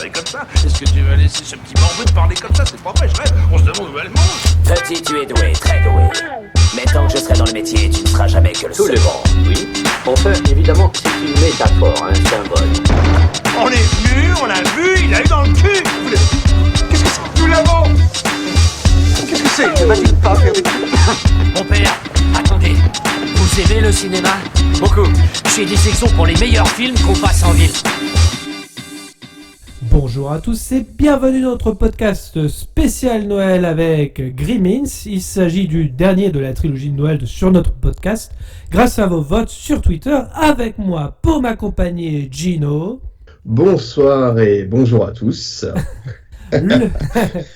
parler comme ça. Est-ce que tu vas laisser ce petit morveux te parler comme ça? C'est pas vrai, je rêve. On se demande où elle mange. Petit, tu es doué, très doué. Mais tant que je serai dans le métier, tu ne seras jamais que le Tout second. le monde, oui. Enfin, évidemment, c'est une métaphore, un symbole. On est venu, on l'a vu, il a eu dans le cul. Qu'est-ce que c'est? Nous l'avons. Qu'est-ce que c'est? Va-t-il pas faire des trucs? Mon père, attendez. Vous aimez le cinéma? Beaucoup. J'ai des sections pour les meilleurs films qu'on passe en ville. Bonjour à tous et bienvenue dans notre podcast spécial Noël avec Grimmins. Il s'agit du dernier de la trilogie de Noël sur notre podcast. Grâce à vos votes sur Twitter, avec moi pour m'accompagner Gino. Bonsoir et bonjour à tous.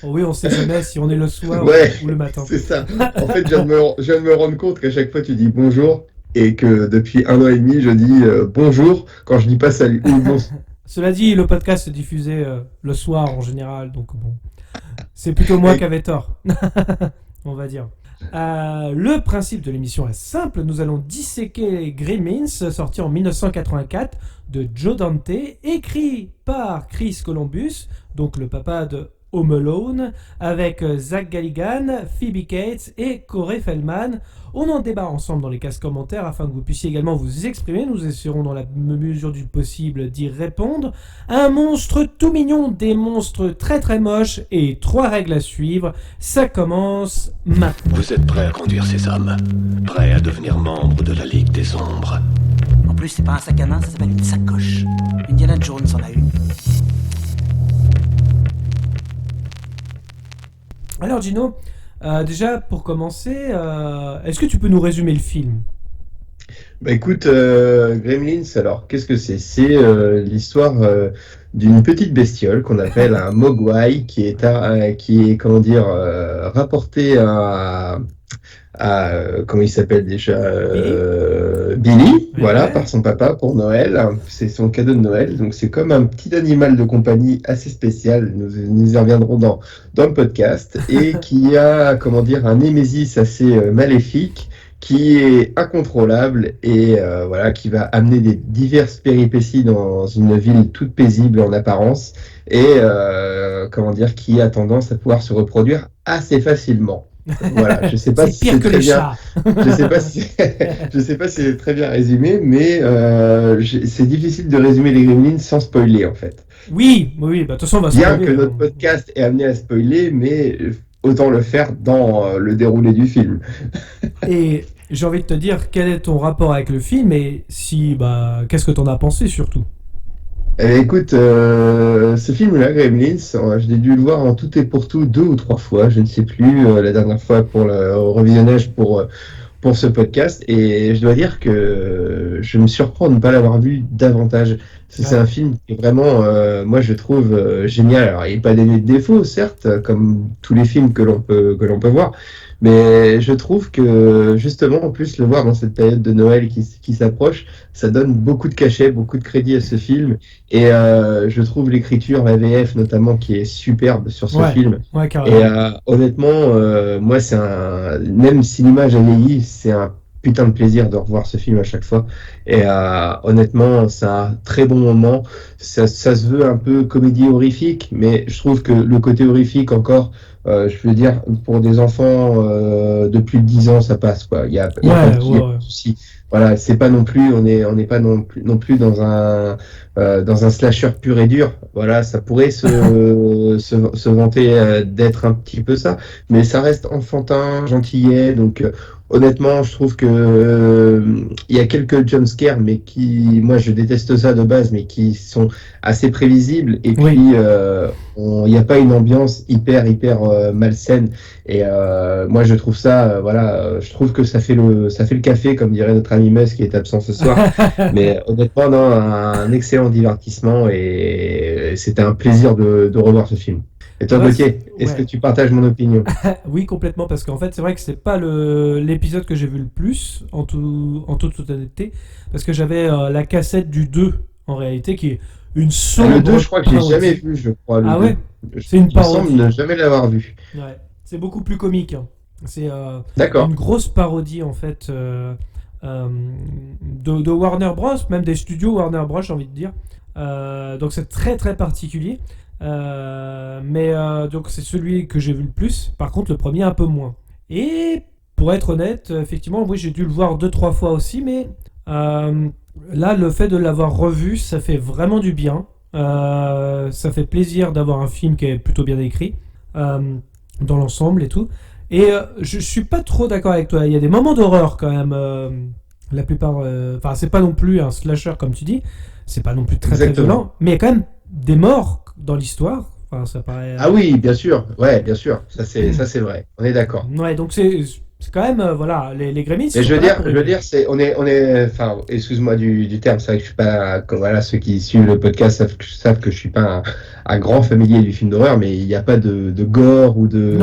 Oui, on sait jamais si on est le soir ou le matin. C'est ça. En fait, je viens de me rendre compte qu'à chaque fois tu dis bonjour et que depuis 1 an et demi je dis bonjour quand je dis pas salut ou bonsoir. Cela dit, le podcast est diffusé le soir en général, donc bon, c'est plutôt moi qui avais tort, on va dire. Le principe de l'émission est simple, nous allons disséquer Gremlins, sorti en 1984 de Joe Dante, écrit par Chris Columbus, donc le papa de Home Alone, avec Zach Galligan, Phoebe Cates et Corey Feldman. On en débat ensemble dans les cases commentaires afin que vous puissiez également vous exprimer. Nous essaierons dans la mesure du possible d'y répondre. Un monstre tout mignon, des monstres très très moches et 3 règles à suivre. Ça commence maintenant. Vous êtes prêts à conduire ces hommes? Prêts à devenir membre de la Ligue des Ombres? En plus, c'est pas un sac à main, ça s'appelle une sacoche. Indiana Jones en a une. Alors Gino, déjà pour commencer, est-ce que tu peux nous résumer le film? Bah écoute, Gremlins, alors qu'est-ce que c'est? C'est l'histoire d'une petite bestiole qu'on appelle un mogwai qui est comment dire rapporté à comment il s'appelle déjà Billy, oui, voilà, ouais. Par son papa pour Noël. C'est son cadeau de Noël. Donc c'est comme un petit animal de compagnie assez spécial. Nous y reviendrons dans le podcast et qui a comment dire un némésis assez maléfique, qui est incontrôlable et voilà, qui va amener des diverses péripéties dans une ville toute paisible en apparence et comment dire qui a tendance à pouvoir se reproduire assez facilement. Voilà, je sais pas si c'est très bien. Je sais pas si c'est très bien résumé, mais c'est difficile de résumer les Gremlins sans spoiler en fait. Oui, bah de toute façon on va spoiler. Bien que notre podcast est amené à spoiler, mais autant le faire dans le déroulé du film. Et j'ai envie de te dire quel est ton rapport avec le film et qu'est-ce que t'en as pensé surtout? Écoute, ce film-là, Gremlins, j'ai dû le voir en tout et pour tout 2 ou 3 fois, je ne sais plus, la dernière fois pour le revisionnage pour ce podcast, et je dois dire que je me surprends de ne pas l'avoir vu davantage. C'est un film qui est vraiment, moi je trouve génial. Alors il n'est pas dénué de défauts, certes, comme tous les films que l'on peut voir, mais je trouve que justement, en plus, le voir dans cette période de Noël qui s'approche, ça donne beaucoup de cachet, beaucoup de crédit à ce film. Et je trouve l'écriture, la VF notamment, qui est superbe sur ce film. Ouais, carrément. Et honnêtement, moi, même si l'image a vieilli, c'est un putain de plaisir de revoir ce film à chaque fois. Et honnêtement, c'est un très bon moment. Ça se veut un peu comédie horrifique, mais je trouve que le côté horrifique encore, je veux dire, pour des enfants de plus de 10 ans, ça passe, quoi. Il y a pas de souci. Voilà, c'est pas non plus, on n'est pas non plus dans un slasher pur et dur. Voilà, ça pourrait se vanter d'être un petit peu ça, mais ça reste enfantin, gentillet, donc honnêtement, je trouve que il y a quelques jumpscares, mais qui, moi, je déteste ça de base, mais qui sont assez prévisibles. Et puis, il n'y a pas une ambiance hyper malsaine. Et moi, je trouve ça, je trouve que ça fait le café, comme dirait notre ami Musk qui est absent ce soir. Mais honnêtement, non, un excellent divertissement et c'était un plaisir de revoir ce film. Et toi, Gauthier, est-ce que tu partages mon opinion? Oui, complètement, parce qu'en fait, c'est vrai que c'est pas l'épisode que j'ai vu le plus, en toute honnêteté, parce que j'avais la cassette du 2, en réalité, qui est une sombre... Le 2, je crois que je l'ai jamais vu, je crois. Le 2. Ouais, c'est une parodie. Il me semble ne jamais l'avoir vu. Ouais, c'est beaucoup plus comique. Hein. C'est une grosse parodie, en fait, de Warner Bros, même des studios Warner Bros, j'ai envie de dire. Donc c'est très très particulier. Donc c'est celui que j'ai vu le plus. Par contre, le premier un peu moins. Et pour être honnête, effectivement, oui, j'ai dû le voir 2-3 fois aussi, mais là, le fait de l'avoir revu, ça fait vraiment du bien. Ça fait plaisir d'avoir un film qui est plutôt bien écrit dans l'ensemble et tout. Et je suis pas trop d'accord avec toi. Il y a des moments d'horreur quand même. La plupart. Enfin, c'est pas non plus un slasher comme tu dis. C'est pas non plus très très violent. Mais il y a quand même des morts dans l'histoire. Enfin, ça paraît. Ah oui, bien sûr. Ouais, bien sûr. Ça c'est vrai. On est d'accord. Ouais, donc c'est quand même voilà les Gremlins. Mais je veux dire, on est. Enfin, excuse-moi du terme. C'est vrai que je suis pas. Voilà, ceux qui suivent le podcast savent que je suis pas un grand familier du film d'horreur, mais il n'y a pas de gore ou de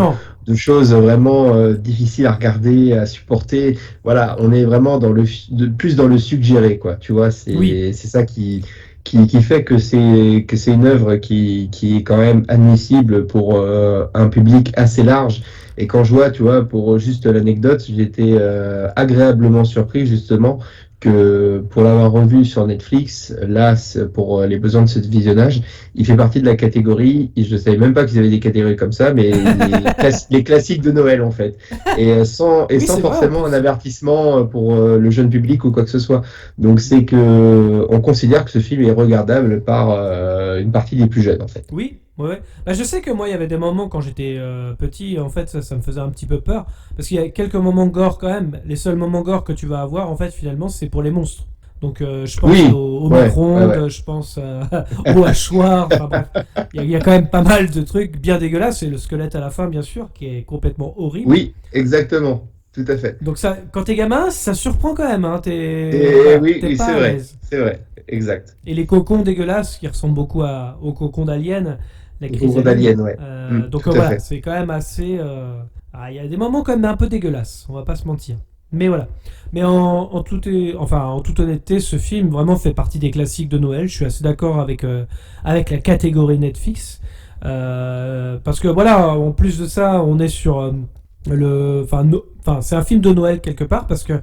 choses vraiment difficiles à regarder, à supporter. Voilà, on est vraiment plus dans le suggéré, quoi. Tu vois, c'est ça qui fait que c'est une œuvre qui est quand même admissible pour un public assez large. Et quand je vois, tu vois, pour juste l'anecdote, j'étais agréablement surpris justement que pour l'avoir revu sur Netflix, là, pour les besoins de ce visionnage, il fait partie de la catégorie, et je savais même pas qu'ils avaient des catégories comme ça, mais les classiques de Noël en fait. Et sans forcément un avertissement pour le jeune public ou quoi que ce soit. Donc c'est que on considère que ce film est regardable par une partie des plus jeunes en fait. Oui. Ouais. Bah, je sais que moi il y avait des moments quand j'étais petit, en fait ça me faisait un petit peu peur parce qu'il y a quelques moments gore quand même. Les seuls moments gore que tu vas avoir en fait finalement c'est pour les monstres. Donc je pense au micro-ondes, je pense au hachoir. Enfin bref, il y a quand même pas mal de trucs bien dégueulasses. Et le squelette à la fin bien sûr qui est complètement horrible. Oui, exactement. Tout à fait. Donc ça, quand t'es gamin, ça surprend quand même. Hein. Oui, c'est vrai, exact. Et les cocons dégueulasses qui ressemblent beaucoup aux cocons d'Alien. La cocons d'Alien, ouais. Donc voilà, c'est quand même assez. Il y a des moments quand même un peu dégueulasses, on va pas se mentir. Mais voilà. Mais en toute honnêteté, ce film vraiment fait partie des classiques de Noël. Je suis assez d'accord avec la catégorie Netflix. Parce que voilà, en plus de ça, on est sur c'est un film de Noël quelque part parce que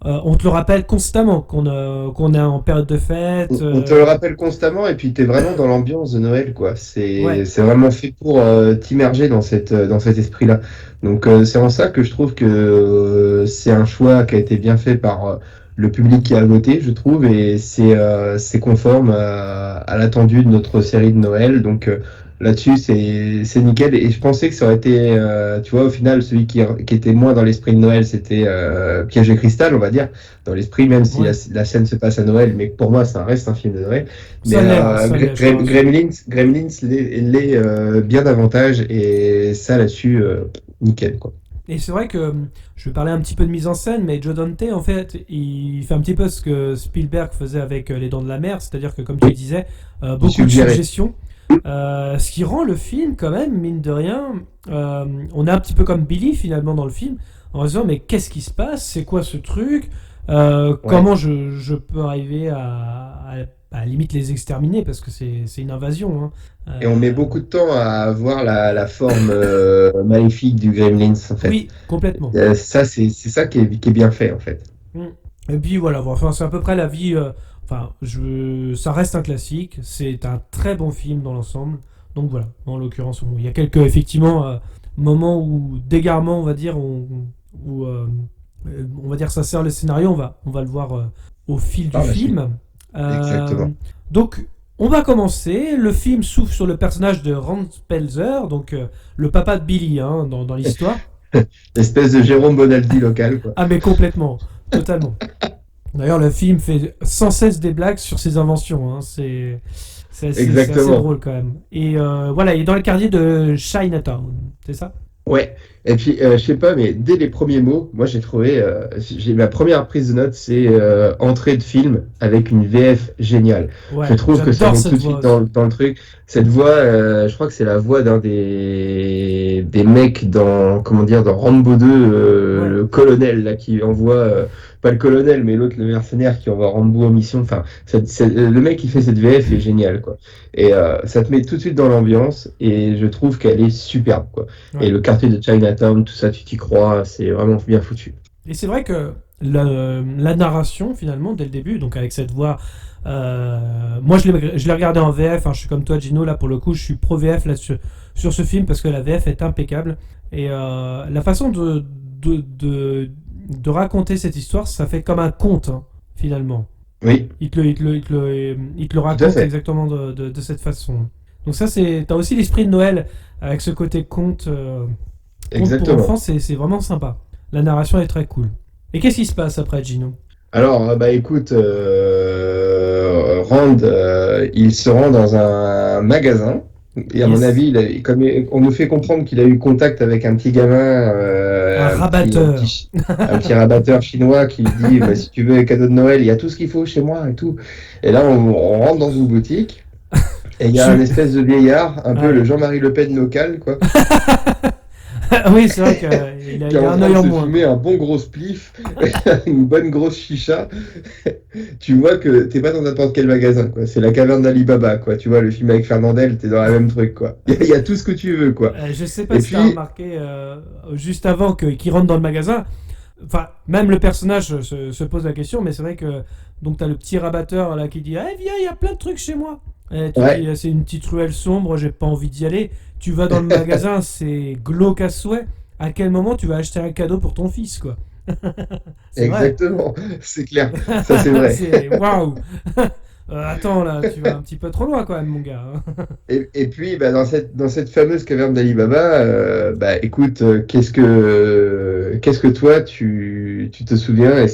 on te le rappelle constamment qu'on est en période de fête. On te le rappelle constamment et puis t'es vraiment dans l'ambiance de Noël quoi. C'est vraiment fait pour t'immerger dans cet esprit-là. Donc c'est en ça que je trouve que c'est un choix qui a été bien fait par le public qui a voté, je trouve, et c'est conforme à l'attendu de notre série de Noël. Donc là-dessus, c'est nickel. Et je pensais que ça aurait été, tu vois, au final, celui qui était moins dans l'esprit de Noël, c'était Piège de cristal, on va dire, dans l'esprit, même si la scène se passe à Noël, mais pour moi, ça reste un film de Noël. Mais Gremlins l'est bien davantage, et ça, là-dessus, nickel, quoi. Et c'est vrai que je vais parler un petit peu de mise en scène, mais Joe Dante, en fait, il fait un petit peu ce que Spielberg faisait avec Les Dents de la Mer, c'est-à-dire que, comme tu disais, beaucoup de suggestions. Ce qui rend le film quand même, mine de rien, on est un petit peu comme Billy finalement dans le film, en disant mais qu'est-ce qui se passe, c'est quoi ce truc, comment je peux arriver à limite les exterminer parce que c'est une invasion. Hein. Et on met beaucoup de temps à voir la forme maléfique du Gremlins en fait. Oui, complètement. Ça c'est ça qui est bien fait en fait. Et puis voilà, enfin, c'est à peu près la vie. Ça reste un classique, c'est un très bon film dans l'ensemble. Donc voilà, en l'occurrence, il y a quelques effectivement moments d'égarement, on va dire, où on va dire ça sert le scénario. On va le voir au fil du film. Exactement. Donc on va commencer. Le film s'ouvre sur le personnage de Rand Pelzer, donc le papa de Billy hein, dans l'histoire. Espèce de Jérôme Bonaldi local, quoi. Ah mais complètement, totalement. D'ailleurs, le film fait sans cesse des blagues sur ses inventions. Hein. C'est assez drôle quand même. Et voilà, il est dans le quartier de Chinatown, c'est ça ? Ouais. Et puis, je sais pas, mais dès les premiers mots, moi j'ai trouvé, ma première prise de note, c'est entrée de film avec une VF géniale. Ouais, je trouve que ça monte tout de suite dans le truc. Cette voix, je crois que c'est la voix d'un des mecs dans Rambo 2, le colonel là qui envoie, pas le colonel, mais l'autre, le mercenaire qui envoie Rambo en mission. Enfin, le mec qui fait cette VF est génial, quoi. Et ça te met tout de suite dans l'ambiance et je trouve qu'elle est superbe, quoi. Ouais. Et le quartier de Chinatown, tout ça, tu t'y crois, c'est vraiment bien foutu. Et c'est vrai que la narration finalement dès le début, donc avec cette voix. Moi je l'ai regardé en VF, hein, je suis comme toi Gino, là pour le coup je suis pro VF là sur ce film parce que la VF est impeccable et la façon de raconter cette histoire, ça fait comme un conte hein, finalement. Oui. Il te le raconte exactement de cette façon. Donc ça t'as aussi l'esprit de Noël avec ce côté conte, conte pour enfants, c'est vraiment sympa. La narration est très cool. Et qu'est-ce qui se passe après Gino? Alors, bah écoute, Rand, il se rend dans un magasin. Et à mon avis, comme on nous fait comprendre qu'il a eu contact avec un petit gamin, rabatteur. Un petit rabatteur chinois qui lui dit bah, si tu veux un cadeau de Noël, il y a tout ce qu'il faut chez moi et tout. Et là, on rentre dans une boutique et il y a un espèce de vieillard, un peu le Jean-Marie Le Pen local, quoi. Oui, c'est vrai qu'il a un œil en moins. Fumer un bon gros spliff, une bonne grosse chicha. Tu vois que t'es pas dans n'importe quel magasin, quoi. C'est la caverne d'Ali Baba, quoi. Tu vois, le film avec Fernandel, t'es dans la même truc, quoi. Il y a tout ce que tu veux, quoi. Je sais pas si t'as remarqué, juste avant qu'il rentre dans le magasin, enfin, même le personnage se pose la question, mais c'est vrai que donc t'as le petit rabatteur là qui dit « Eh, viens, il y a plein de trucs chez moi !» Et tu dis, c'est une petite ruelle sombre, j'ai pas envie d'y aller. Tu vas dans le magasin, c'est glauque à souhait. À quel moment tu vas acheter un cadeau pour ton fils, quoi? Exactement, c'est clair. Ça, c'est vrai. C'est waouh. Attends, là, tu vas un petit peu trop loin, quand même, mon gars. Et puis, bah, dans cette fameuse caverne d'Ali Baba, bah, écoute, qu'est-ce que toi, tu te souviens?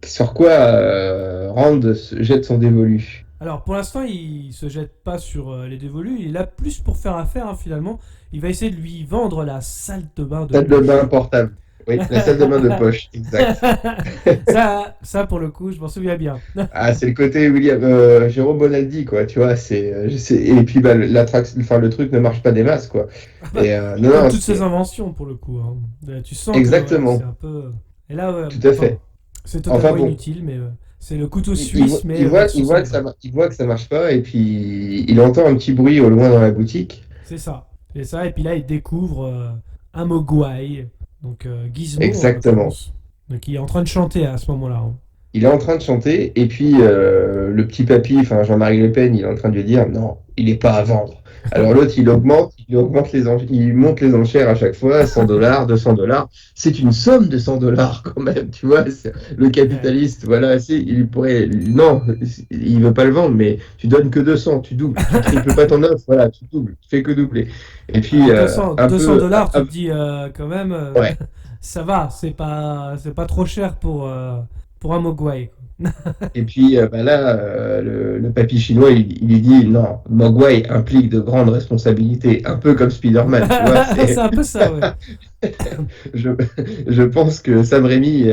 Sur quoi Rand jette son dévolu? Alors pour l'instant, il se jette pas sur les dévolus, il est là plus pour faire affaire hein, finalement. Il va essayer de lui vendre la salle de bain de salle de bain portable. Oui, la salle de bain de poche, exact. ça pour le coup, je m'en souviens bien. Ah, c'est le côté Jérôme Bonaldi, quoi, tu vois, et puis bah, le truc ne marche pas des masses, quoi. Et, toutes ces inventions pour le coup, hein. Tu sens exactement. Que c'est un peu... Et là, tout à fait. C'est totalement inutile, mais c'est le couteau suisse, mais... Il voit que ça marche pas, et puis il entend un petit bruit au loin dans la boutique. C'est ça, et puis là il découvre un mogwai, donc Gizmo. Exactement. Donc il est en train de chanter à ce moment-là. Hein. Il est en train de chanter, et puis le petit papy, enfin Jean-Marie Le Pen, il est en train de lui dire non, il n'est pas à vendre. Alors l'autre, il monte les enchères à chaque fois, $100, $200. C'est une somme de $100 quand même, tu vois. Le capitaliste, voilà, non, il veut pas le vendre, mais tu donnes que 200, tu doubles. Tu triples pas ton offre, voilà, tu doubles, tu fais que doubler. Et puis $200, tu te dis quand même, ça va, c'est pas trop cher pour un mogwai. Et puis là, le papy chinois, il lui dit non, Mogwai implique de grandes responsabilités, un peu comme Spider-Man. Tu vois, c'est un peu ça, ouais. Je pense que Sam Raimi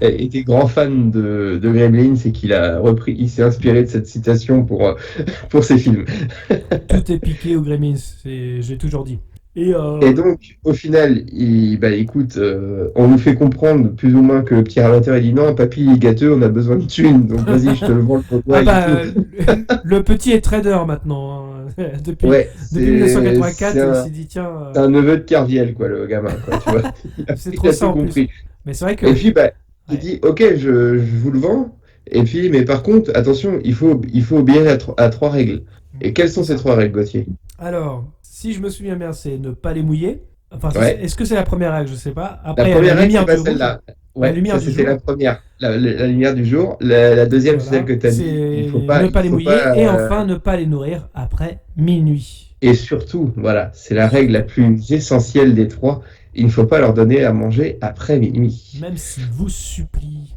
était grand fan de Gremlins et il s'est inspiré de cette citation pour ses films. Tout est piqué aux Gremlins, j'ai toujours dit. Et donc, au final, écoute, on nous fait comprendre plus ou moins que le petit rabatteur il dit non, papy il est gâteux, on a besoin de thunes, donc vas-y, je te le vends le Mogwai. Le petit est trader maintenant. Hein. Depuis 1984, il s'est dit tiens. C'est un neveu de Carviel, quoi, le gamin. Quoi, tu vois. C'est trop ça en plus. Mais c'est vrai que. Et puis, il dit ok, je vous le vends. Et puis, mais par contre, attention, il faut obéir à 3 règles. Et quelles sont ces 3 règles, Gauthier? Alors, si je me souviens bien, c'est ne pas les mouiller. Enfin, est-ce que c'est la première règle? Je sais pas. Après, la première règle, c'est pas celle-là. Ouais, c'était la première. La lumière du jour. La deuxième, c'est celle que tu as dit. Il faut pas, ne pas les mouiller. Et enfin, ne pas les nourrir après minuit. Et surtout, voilà, c'est la règle la plus essentielle des 3. Il ne faut pas leur donner à manger après minuit. Même s'il vous supplie.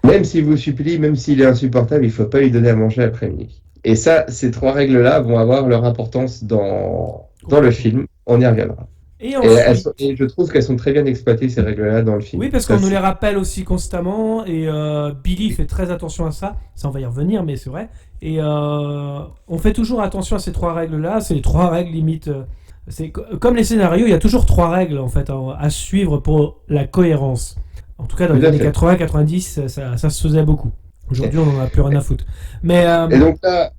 Même s'il vous supplie, même s'il est insupportable, il ne faut pas lui donner à manger après minuit. Et ça, ces 3 règles-là vont avoir leur importance dans le film. On y reviendra. Et je trouve qu'elles sont très bien exploitées, ces règles-là, dans le film. Oui, parce qu'on nous les rappelle aussi constamment. Et Billy fait très attention à ça. Ça, on va y revenir, mais c'est vrai. Et on fait toujours attention à ces 3 règles-là. C'est les 3 règles limite. C'est comme les scénarios, il y a toujours 3 règles en fait à suivre pour la cohérence. En tout cas, dans les années 80-90, ça se faisait beaucoup. Aujourd'hui, on n'en a plus rien à foutre. Mais, et donc là,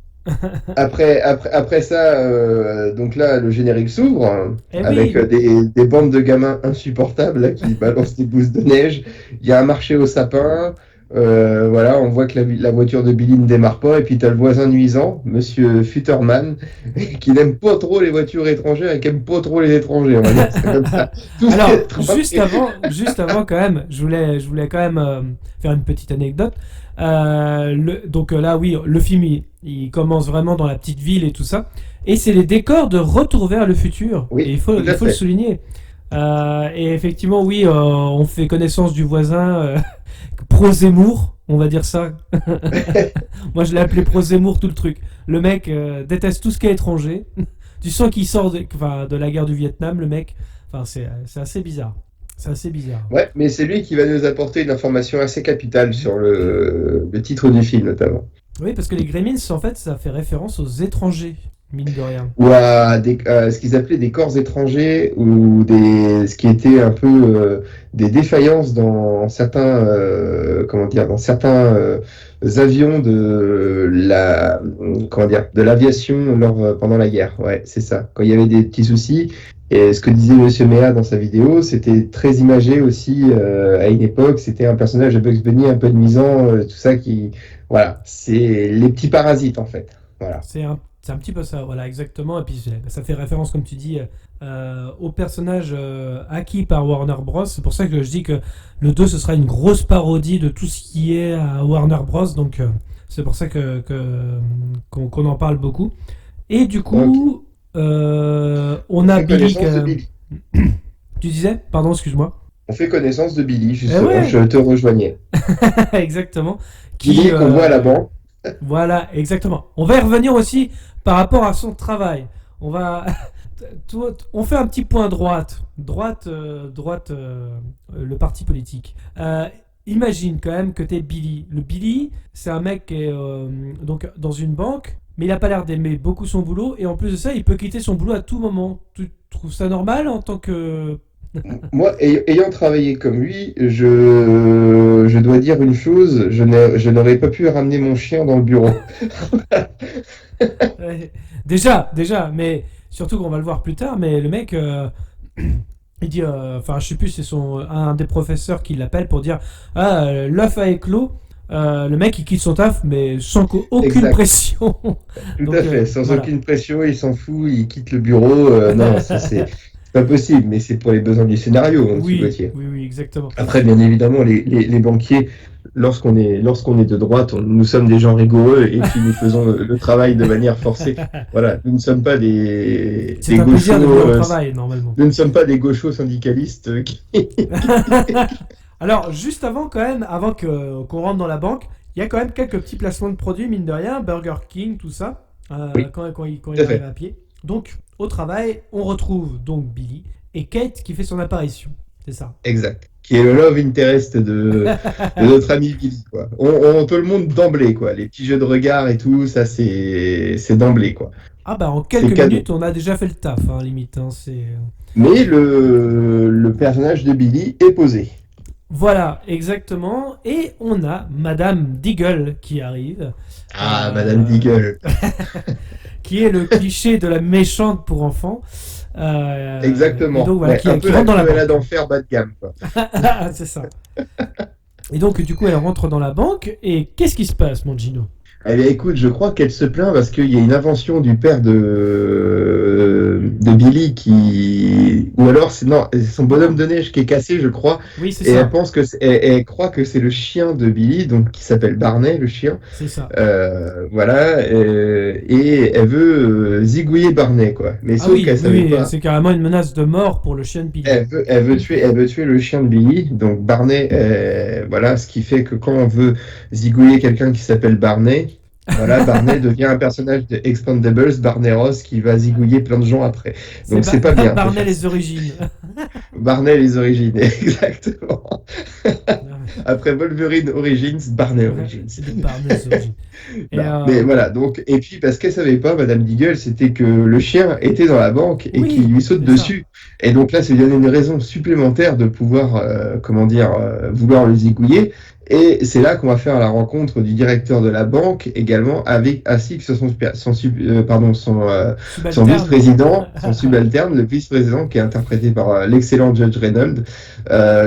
Après ça, donc là, le générique s'ouvre Eh avec oui. des bandes de gamins insupportables là, qui balancent des bouses de neige. Il y a un marché au sapin. Voilà, on voit que la voiture de Billy ne démarre pas. Et puis tu as le voisin nuisant, Monsieur Futterman, qui n'aime pas trop les voitures étrangères et qui n'aime pas trop les étrangers. On va dire ça comme ça. Tout Alors, est trop- juste avant quand même, je voulais quand même faire une petite anecdote. Donc là, oui, le film il commence vraiment dans la petite ville et tout ça, et c'est les décors de Retour vers le futur. Oui, Et il faut tout à le fait. souligner. Et effectivement, oui, on fait connaissance du voisin pro Zemmour, on va dire ça. Moi, je l'ai appelé pro Zemmour tout le truc. Le mec déteste tout ce qui est étranger. Tu sens qu'il sort de la guerre du Vietnam, le mec. Enfin, c'est assez bizarre. C'est assez bizarre. Ouais, mais c'est lui qui va nous apporter une information assez capitale sur le titre du film, notamment. Oui, parce que les Gremlins, en fait, ça fait référence aux étrangers, mine de rien. Ou à ce qu'ils appelaient des corps étrangers, ou ce qui était un peu des défaillances dans certains, dans certains avions de l'aviation pendant la guerre. Ouais, c'est ça. Quand il y avait des petits soucis. Et ce que disait Monsieur Méa dans sa vidéo, c'était très imagé aussi à une époque. C'était un personnage de Bugs Bunny un peu nuisant, tout ça qui, voilà, c'est les petits parasites en fait. Voilà. C'est un petit peu ça, voilà, exactement. Et puis ça fait référence, comme tu dis, au personnage acquis par Warner Bros. C'est pour ça que je dis que le 2, ce sera une grosse parodie de tout ce qui est à Warner Bros. Donc c'est pour ça qu'on en parle beaucoup. Et du coup, on a fait Billy. connaissance de Billy. Tu disais? Pardon, excuse-moi. On fait connaissance de Billy, justement. ouais. Je te rejoignais. Exactement. Billy qu'on voit à la banque. Voilà, exactement. On va y revenir aussi par rapport à son travail. On fait un petit point droite, le parti politique. Imagine quand même que t'es Billy. Le Billy, c'est un mec qui est donc dans une banque, mais il a pas l'air d'aimer beaucoup son boulot, et en plus de ça, il peut quitter son boulot à tout moment. Tu trouves ça normal en tant que... Moi, ayant travaillé comme lui, je dois dire une chose, je n'aurais pas pu ramener mon chien dans le bureau. Ouais. Déjà, mais surtout qu'on va le voir plus tard, mais le mec, il dit, enfin, je sais plus, c'est un des professeurs qui l'appelle pour dire, l'œuf a éclos. Le mec, il quitte son taf, mais sans aucune Exact. pression. Tout Donc, à fait, sans voilà. aucune pression, il s'en fout, il quitte le bureau. Non, ça c'est pas possible, mais c'est pour les besoins du scénario, mon petit Gauthier. Oui, exactement. Après, bien évidemment, les banquiers, lorsqu'on est de droite, nous sommes des gens rigoureux et puis nous faisons le travail de manière forcée. Voilà, nous ne sommes pas des C'est un plaisir de faire le gauchos, travail, normalement. nous ne sommes pas des gauchos syndicalistes qui... Alors, juste avant, quand même, qu'on rentre dans la banque, il y a quand même quelques petits placements de produits, mine de rien, Burger King, tout ça, Oui, quand il à fait. arrive à pied. Donc, au travail, on retrouve donc Billy et Kate qui fait son apparition. C'est ça. Exact. Qui est le love interest de notre ami Billy, quoi. Tout le monde d'emblée, quoi. Les petits jeux de regard et tout, ça c'est d'emblée, quoi. Ah bah, en C'est quelques cadeau. minutes, on a déjà fait le taf, hein, limite. Hein, Mais le personnage de Billy est posé. Voilà, exactement. Et on a Madame Deagle qui arrive. Ah, Madame Deagle. Qui est le cliché de la méchante pour enfants. Exactement. Et donc, voilà, Ouais, qui un peu rentre dans la Cruella banque. d'enfer bas de gamme, quoi. C'est ça. Et donc, du coup, elle rentre dans la banque. Et qu'est-ce qui se passe, mon Gino? Eh bien, écoute, je crois qu'elle se plaint parce qu'il y a une invention du père de Billy qui... Ou alors, c'est son bonhomme de neige qui est cassé, je crois. Oui, c'est Et ça. elle pense elle croit que c'est le chien de Billy, donc qui s'appelle Barney, le chien. C'est ça. Voilà. Et elle veut zigouiller Barney, quoi. Mais Ah sauf oui, qu'elle savait oui, pas. c'est carrément une menace de mort pour le chien de Billy. Elle veut tuer le chien de Billy, donc Barney, voilà, ce qui fait que quand on veut zigouiller quelqu'un qui s'appelle Barney, voilà, Barney devient un personnage de Expendables, Barney Ross, qui va zigouiller plein de gens après. Donc c'est pas bien. Barney les origines. Barney les origines, exactement. Après Wolverine Origins, Barney Origins. C'est des Barney les origines. Et, Mais voilà, donc, et puis parce qu'elle savait pas, Madame Deagle, c'était que le chien était dans la banque et Oui, qu'il lui saute c'est dessus. Et donc là, ça lui donnait une raison supplémentaire de pouvoir, vouloir le zigouiller. Et c'est là qu'on va faire la rencontre du directeur de la banque également, ainsi que son vice-président, son subalterne, le vice-président qui est interprété par l'excellent Judge Reynolds,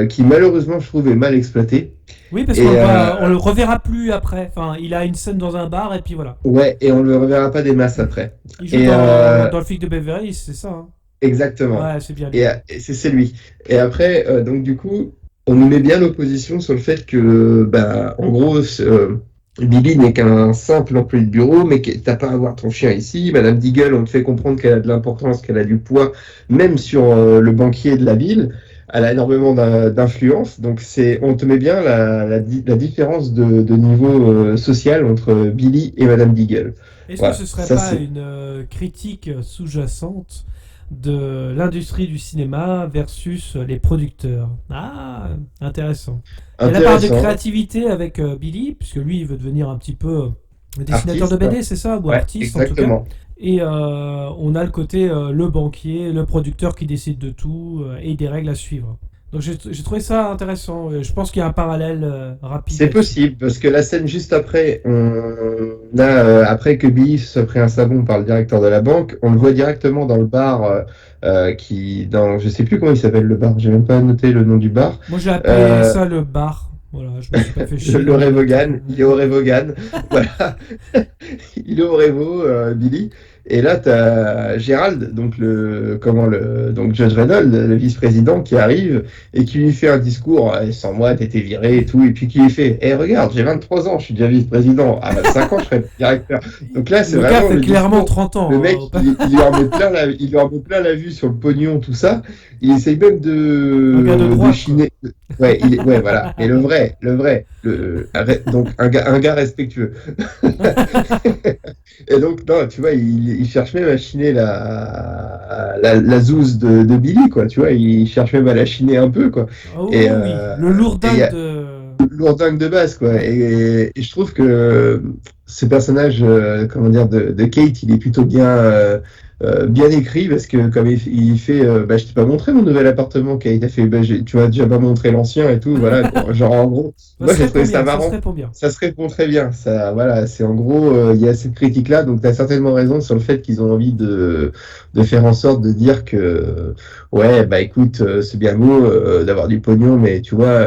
qui malheureusement, je trouve, est mal exploité. Oui, parce qu'on le reverra plus après. Enfin, il a une scène dans un bar et puis voilà. Ouais, et on le reverra pas des masses après. Il joue dans le flic de Beverly Hills, c'est ça. Hein. Exactement. Ouais, c'est bien. Et c'est lui. Et après, donc du coup, on nous met bien l'opposition sur le fait que, en gros, Billy n'est qu'un simple employé de bureau, mais que t'as pas à voir ton chien ici. Madame Deagle, on te fait comprendre qu'elle a de l'importance, qu'elle a du poids, même sur le banquier de la ville. Elle a énormément d'influence. Donc on te met bien la différence de niveau social entre Billy et Madame Deagle. Est-ce que ce serait pas une critique sous-jacente de l'industrie du cinéma versus les producteurs? Ah, intéressant. Il y a la part de créativité avec Billy, puisque lui, il veut devenir un petit peu dessinateur de BD, c'est ça? Ou artiste, exactement. En tout cas. Et on a le côté le banquier, le producteur qui décide de tout et des règles à suivre. Donc j'ai trouvé ça intéressant. Je pense qu'il y a un parallèle rapide. C'est possible, parce que la scène juste après, on a, après que Billy se soit pris un savon par le directeur de la banque, on le voit directement dans le bar, je sais plus comment il s'appelle le bar, j'ai même pas noté le nom du bar. Moi j'ai appelé ça le bar. Voilà, je me suis pas fait chier. Le Revogan, il est au Revogan. Voilà. Il est au Revo, Billy. Et là, tu as Gérald, donc Judge Reynolds, le vice-président, qui arrive et qui lui fait un discours. Sans moi, t'étais viré et tout. Et puis qui lui fait regarde, j'ai 23 ans, je suis déjà vice-président. À 25 ans, je serai directeur. Donc là, c'est le vraiment. Gars fait clairement 30 ans. Le mec, il lui en met plein la vue sur le pognon, tout ça. Il essaye même de chiner. Ouais, voilà. Et le vrai. Donc, un gars respectueux. Et donc, non, tu vois, il cherche même à chiner la zouze de Billy, quoi. Tu vois, il cherche même à la chiner un peu, quoi. Oh, oui. Le lourdingue de base, quoi. Et je trouve que ce personnage, de Kate, il est plutôt bien écrit, parce que comme il fait, je t'ai pas montré mon nouvel appartement, Kate. A fait, tu m'as déjà pas montré l'ancien et tout, voilà. Genre en gros, moi j'ai trouvé ça marrant. Ça se répond très bien. Ça, voilà, c'est en gros, il y a cette critique-là, donc t'as certainement raison sur le fait qu'ils ont envie de faire en sorte de dire que, écoute, c'est bien beau d'avoir du pognon, mais tu vois,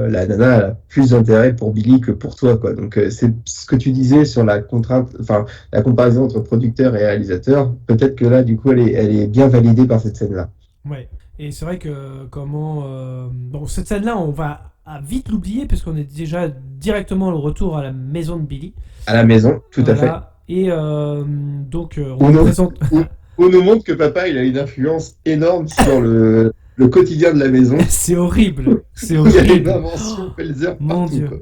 la nana elle a plus d'intérêt pour Billy que pour toi, quoi. Donc c'est ce que tu disais sur la comparaison entre producteur et réalisateur. Peut-être que là, du coup, elle est bien validée par cette scène-là. Ouais. Et c'est vrai que cette scène-là, on va vite l'oublier parce qu'on est déjà directement au retour à la maison de Billy. À la maison, tout à fait. Et donc, on nous présente. On nous montre que papa, il a une influence énorme sur le quotidien de la maison. C'est horrible. C'est horrible. Il y a une invention Pelzer mon partout, Dieu. Quoi.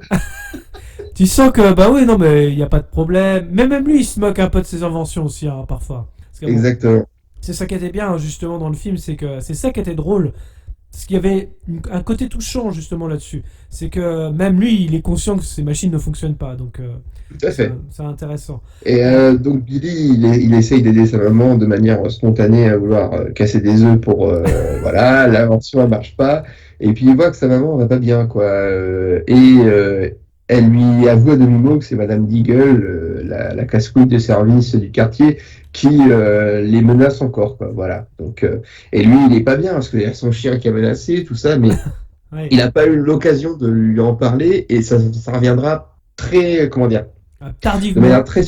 Tu sens que, non, mais il n'y a pas de problème. Mais même lui, il se moque un peu de ses inventions aussi, hein, parfois. Exactement. C'est ça qui était bien, justement, dans le film, c'est ça qui était drôle. Parce qu'il y avait un côté touchant, justement, là-dessus. C'est que même lui, il est conscient que ces machines ne fonctionnent pas. Donc, tout à fait. C'est intéressant. Et donc, Billy, il essaye d'aider sa maman de manière spontanée à vouloir casser des œufs pour... voilà, l'invention, elle marche pas. Et puis, il voit que sa maman va pas bien, quoi. Elle lui avoue à demi-mot que c'est Madame Deagle, la casse-couille de service du quartier, qui les menace encore, quoi. Voilà. Donc, et lui, il est pas bien parce qu'il y a son chien qui a menacé, tout ça, mais Ouais. il n'a pas eu l'occasion de lui en parler, et ça reviendra très, Tardivement. de manière très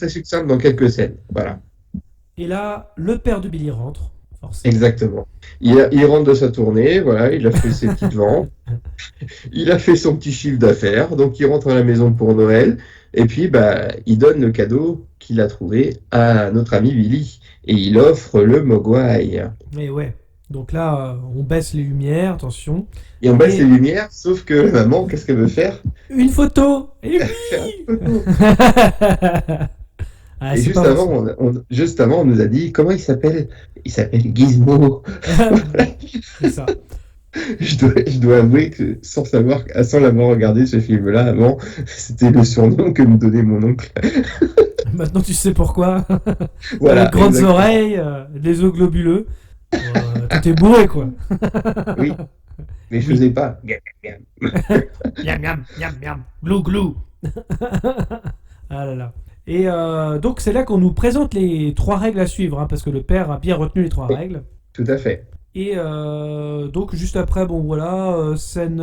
succincte dans quelques scènes. Voilà. Et là, le père de Billy rentre, forcément. Exactement. Il rentre de sa tournée, voilà, il a fait ses petites ventes, il a fait son petit chiffre d'affaires, donc il rentre à la maison pour Noël, et puis il donne le cadeau qu'il a trouvé à notre ami Billy, et il offre le Mogwai. Et ouais. Donc là, on baisse les lumières, attention. Et on baisse les lumières, sauf que la maman, qu'est-ce qu'elle veut faire? Une photo. Et oui. Et juste avant, on nous a dit, comment il s'appelle? Il s'appelle Gizmo. C'est ça. Je dois avouer que sans l'avoir regardé ce film-là avant, c'était le surnom que me donnait mon oncle. Maintenant tu sais pourquoi. Voilà, les grandes exactement. oreilles, les os globuleux. Tout est bourré, quoi. Oui. Mais je faisais pas. Miam, miam, miam, miam. Glou, glou. Ah là là. Et donc, c'est là qu'on nous présente les 3 règles à suivre, hein, parce que le père a bien retenu les 3 règles. Tout à fait. Et donc, juste après, bon voilà, scène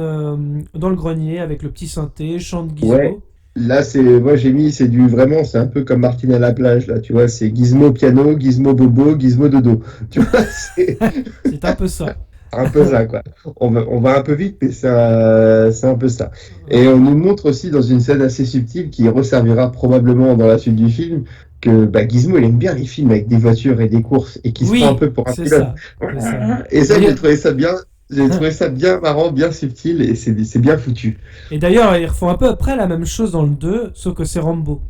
dans le grenier avec le petit synthé, chant de Gizmo. Ouais. Là, moi j'ai mis, vraiment, c'est un peu comme Martine à la plage, là, tu vois, c'est Gizmo piano, Gizmo bobo, Gizmo dodo. Tu vois, c'est C'est un peu ça. un peu ça, quoi. On va un peu vite, mais c'est un peu ça. Et on nous montre aussi dans une scène assez subtile qui resservira probablement dans la suite du film que Gizmo, il aime bien les films avec des voitures et des courses et qui se Oui, prend un peu pour un c'est pilote. ça. C'est ça. Et ça, Et- j'ai trouvé ça bien. J'ai trouvé ça bien marrant, bien subtil et c'est bien foutu. Et d'ailleurs, ils refont un peu après la même chose dans le 2, sauf que c'est Rambo.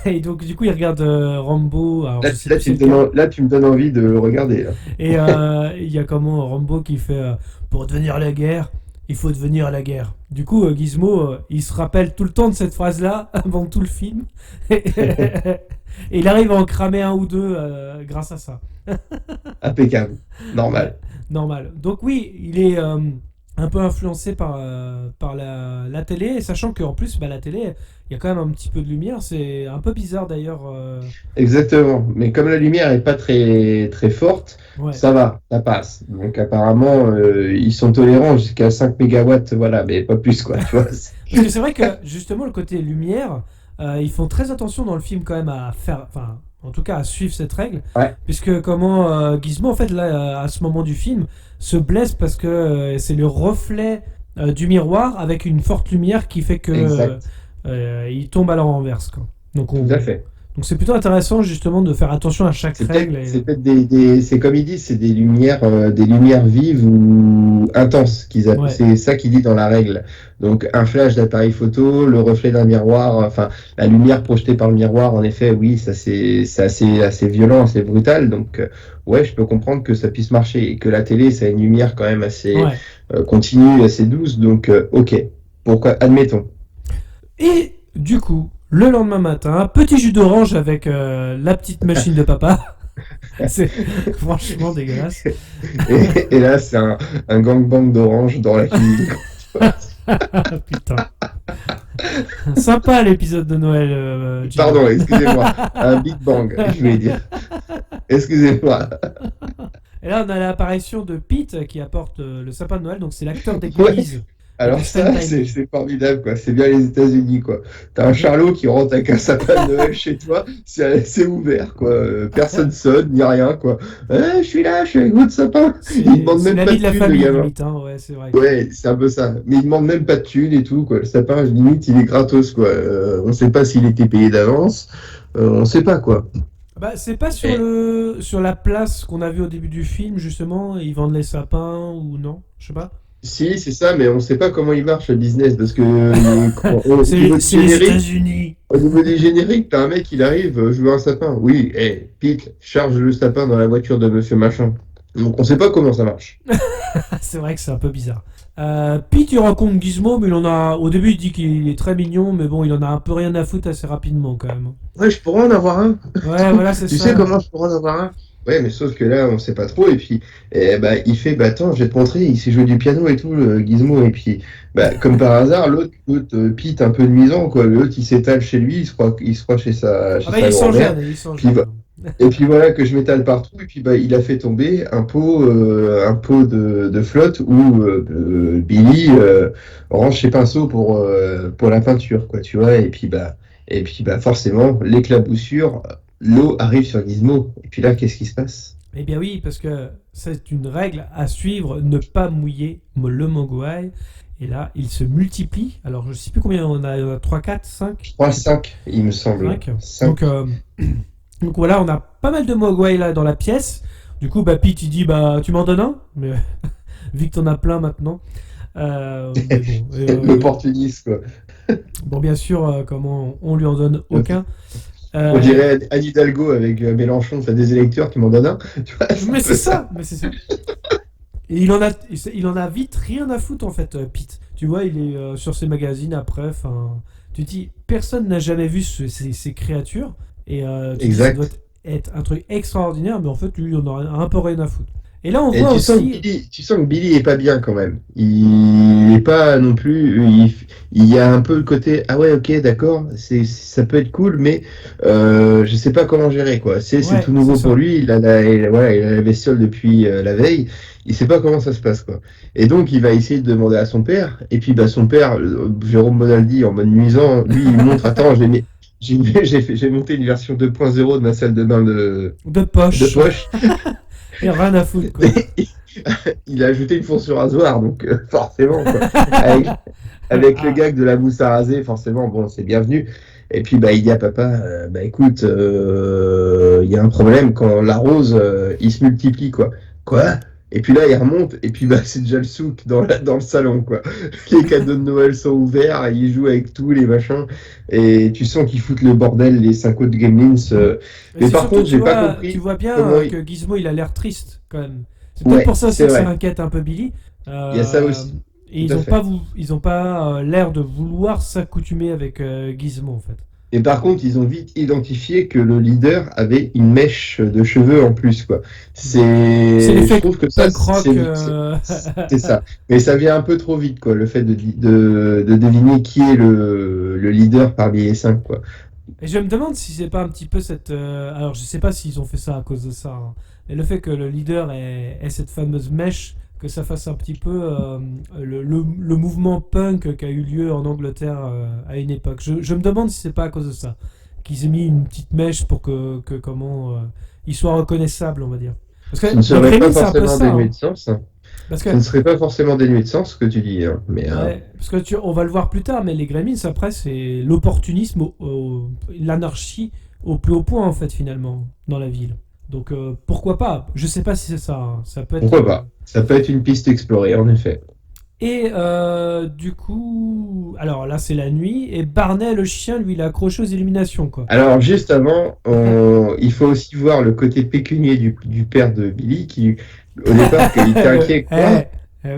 Et donc, du coup, ils regardent Rambo. Alors, je sais plus Tu c'est lequel. là, tu me donnes envie de le regarder. Là. Et il y a comment Rambo qui fait pour devenir la guerre, il faut devenir la guerre. Du coup, Gizmo, il se rappelle tout le temps de cette phrase-là avant tout le film. Et il arrive à en cramer un ou deux grâce à ça. Impeccable. Normal. Normal. Donc oui, il est un peu influencé par la télé, sachant qu'en plus, la télé, il y a quand même un petit peu de lumière. C'est un peu bizarre d'ailleurs. Exactement. Mais comme la lumière est pas très, très forte, Ouais. ça va, ça passe. Donc apparemment, ils sont tolérants jusqu'à 5 mégawatts, voilà, mais pas plus, quoi. Tu vois. Parce que c'est vrai que justement, le côté lumière, ils font très attention dans le film quand même à faire, enfin, en tout cas à suivre cette règle. Ouais. Puisque comment Gizmo, en fait, là, à ce moment du film, se blesse parce que c'est le reflet du miroir avec une forte lumière qui fait que Exact. il tombe à la renverse, quoi. Donc, Tout à fait. donc c'est plutôt intéressant justement de faire attention à chaque règle. C'est peut-être c'est comme il dit, c'est des lumières vives ou intenses Ouais. c'est ça qu'il dit dans la règle. Donc un flash d'appareil photo, le reflet d'un miroir, enfin la lumière projetée par le miroir, en effet, oui, ça c'est assez violent, assez brutal. Donc ouais, je peux comprendre que ça puisse marcher et que la télé, ça a une lumière quand même assez Ouais. continue, assez douce. Donc ok, pourquoi admettons. Et du coup, le lendemain matin, petit jus d'orange avec la petite machine de papa. C'est franchement dégueulasse. Et là, c'est un gangbang d'orange dans la clinique. Putain. Sympa l'épisode de Noël. Jimmy. Pardon, excusez-moi. Un Big Bang, je voulais dire. Excusez-moi. Et là, on a l'apparition de Pete qui apporte le sapin de Noël, donc c'est l'acteur d'église. Alors ça, c'est formidable, quoi. C'est bien les États-Unis, quoi. T'as un charlot qui rentre avec un sapin de Noël chez toi, c'est ouvert, quoi. Personne sonne, ni rien, quoi. Je suis là, je suis avec votre sapin. C'est Il demande c'est même l'ami pas de la de thune, famille, le gamin. limite. Hein. Ouais, c'est vrai. Ouais, c'est un peu ça. Mais il demande même pas de thune et tout, quoi. Le sapin, limite, il est gratos, quoi. On sait pas s'il était payé d'avance. On sait pas, quoi. C'est pas sur la place qu'on a vu au début du film, justement, ils vendent les sapins ou non? Je sais pas. Si, c'est ça, mais on sait pas comment il marche le business parce que C'est niveau c'est les générique, États-Unis. au niveau des génériques, t'as un mec, il arrive, je veux un sapin. Oui, Pete, charge le sapin dans la voiture de Monsieur Machin. Donc on sait pas comment ça marche. C'est vrai que c'est un peu bizarre. Pete, il rencontre Gizmo, mais au début, il dit qu'il est très mignon, mais bon, il en a un peu rien à foutre assez rapidement quand même. Ouais, je pourrais en avoir un. Ouais, voilà, c'est Tu ça. sais comment je pourrais en avoir un? Ouais, mais sauf que là, on sait pas trop. Et puis, il fait, attends, je vais te montrer, il sait jouer du piano et tout, le Gizmo. Et puis, comme par hasard, l'autre Pete, un peu de nuisant, quoi. L'autre, il s'étale chez lui, il se croit chez sa Il s'en grand-mère. gêne, il s'en Puis, gêne. Et puis voilà que je m'étale partout. Et puis, il a fait tomber un pot de flotte où Billy range ses pinceaux pour la peinture, quoi, tu vois. Et puis, forcément, l'éclaboussure. L'eau arrive sur Gizmo. Et puis là, qu'est-ce qui se passe? Eh bien oui, parce que c'est une règle à suivre, ne pas mouiller le Mogwai. Et là, il se multiplie. Alors, je sais plus combien on a 3, 4, 5 3, 5, il me semble. 5. Donc voilà, on a pas mal de Mogwai là dans la pièce. Du coup, Pete, il dit, tu m'en donnes un? Mais vu que t'en as plein maintenant. Mais bon, L'opportuniste, quoi. Bon, bien sûr, comment on lui en donne aucun. On dirait Anne Hidalgo avec Mélenchon, ça des électeurs qui m'en donnent un. Tu vois, mais c'est ça. Et il en a vite rien à foutre en fait, Pete. Tu vois, il est sur ses magazines après. Enfin, tu te dis, personne n'a jamais vu ces créatures. Et tu te dis, ça doit être un truc extraordinaire, mais en fait, lui, il en a un peu rien à foutre. Et là, on Et voit tu sens que aussi. Billy est pas bien quand même. Il est pas non plus. Il y a un peu le côté ah ouais ok d'accord ça peut être cool mais je sais pas comment gérer quoi. C'est Ouais, tout c'est nouveau pour ça. lui. Voilà, il a la bestiole depuis la veille. Il sait pas comment ça se passe quoi. Et donc il va essayer de demander à son père. Et puis bah son père Jérôme Bonaldi en mode nuisant lui il montre attends j'ai monté une version 2.0 de ma salle de bain De de poche. poche. Et rien à foutre, quoi. Il a ajouté une fourche sur rasoir, donc forcément, quoi. Avec le gag de la mousse à raser, forcément, bon, c'est bienvenu. Et puis, bah, il dit à papa, bah, écoute, il y a un problème, quand on l'arrose, il se multiplie, quoi. Quoi? Et puis là, il remonte, et puis bah, c'est déjà le souk dans le salon, quoi. Les cadeaux de Noël sont ouverts, il joue avec tous les machins, et tu sens qu'ils foutent le bordel, les 5 autres Gremlins. Mais c'est par surtout, contre, j'ai pas compris tu vois bien comment il... que Gizmo, il a l'air triste, quand même. C'est peut-être Ouais, pour ça aussi c'est que ça vrai. inquiète un peu Billy. Il y a ça aussi. Et Tout à fait. ils ont pas l'air de vouloir s'accoutumer avec Gizmo, en fait. Et par contre, ils ont vite identifié que le leader avait une mèche de cheveux en plus, quoi. C'est Je l'effet trouve que ça, punk rock. c'est ça. Mais ça vient un peu trop vite, quoi, le fait de deviner qui est le leader parmi les 5, quoi. Et je me demande si c'est pas un petit peu cette. Alors, je sais pas s'ils ont fait ça à cause de ça. Hein. Mais le fait que le leader ait cette fameuse mèche, que ça fasse un petit peu le mouvement punk qui a eu lieu en Angleterre à une époque. Je me demande si c'est pas à cause de ça. Qu'ils aient mis une petite mèche pour que comment. Il soit reconnaissable, on va dire. Parce que Ce ne les serait pas Gremlins, c'est un peu forcément ça. dénué Hein. de sens. Parce que Ce ne serait pas forcément dénué de sens, ce que tu dis, hein. Mais, ouais, parce que on va le voir plus tard, mais les Gremlins, après, c'est l'opportunisme, l'anarchie au plus haut point, en fait, finalement, dans la ville. Donc, pourquoi pas? Je sais pas si c'est ça. Hein. Ça peut être. pourquoi pas? Ça peut être une piste explorée, en effet. Et du coup, alors là, c'est la nuit, et Barney, le chien, lui, il est accroché aux illuminations, quoi. Alors, juste avant, il faut aussi voir le côté pécunier du père de Billy qui, au départ, il était inquiet. Quoi?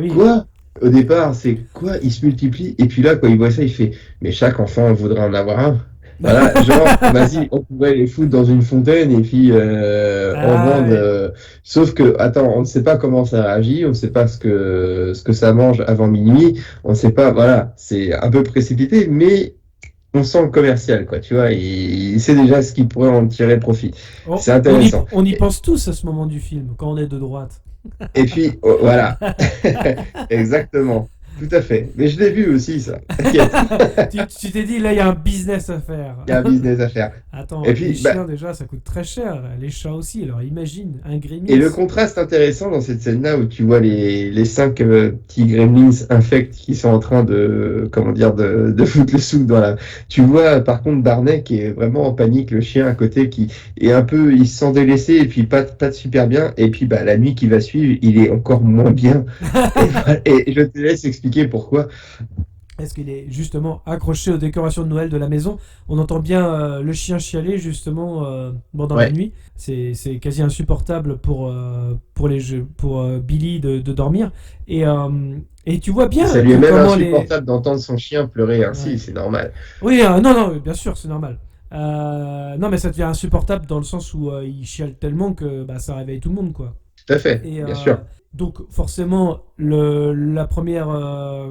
Oui. Quoi? Au départ, c'est quoi? Il se multiplie. Et puis là, quand il voit ça, il fait, mais chaque enfant voudrait en avoir un. Voilà, genre, vas-y, on pourrait les foutre dans une fontaine et puis en vendre. Ouais. Sauf que, attends, on ne sait pas comment ça réagit, on ne sait pas ce que ça mange avant minuit, on ne sait pas, voilà, c'est un peu précipité, mais on sent le commercial, quoi, tu vois, il sait déjà ce qu'il pourrait en tirer profit. C'est intéressant. On y pense tous à ce moment du film, quand on est de droite. Et puis, oh, voilà, exactement, tout à fait. Mais je l'ai vu aussi, ça, t'inquiète, Tu t'es dit, là, il y a un business à faire. il y a un business à faire. Attends, Et puis, les chiens, déjà, ça coûte très cher. Les chats aussi, alors imagine, un Gremlins. Et le contraste intéressant dans cette scène-là où tu vois les 5 petits gremlins infects qui sont en train de, comment dire, de foutre le souk dans la... Tu vois par contre Barney qui est vraiment en panique, le chien à côté qui est un peu, il se sent délaissé et puis pas de super bien. Et puis bah, la nuit qui va suivre, il est encore moins bien. Et je te laisse expliquer pourquoi. Est-ce qu'il est justement accroché aux décorations de Noël de la maison? On entend bien le chien chialer justement pendant la nuit. C'est quasi insupportable pour Billy de dormir. Et tu vois bien Ça lui est même comment insupportable d'entendre son chien pleurer ainsi, Ouais. c'est normal. Oui, non, bien sûr, c'est normal. Non, mais ça devient insupportable dans le sens où il chiale tellement que bah, ça réveille tout le monde, quoi. Tout à fait, Et, bien sûr. donc forcément, la première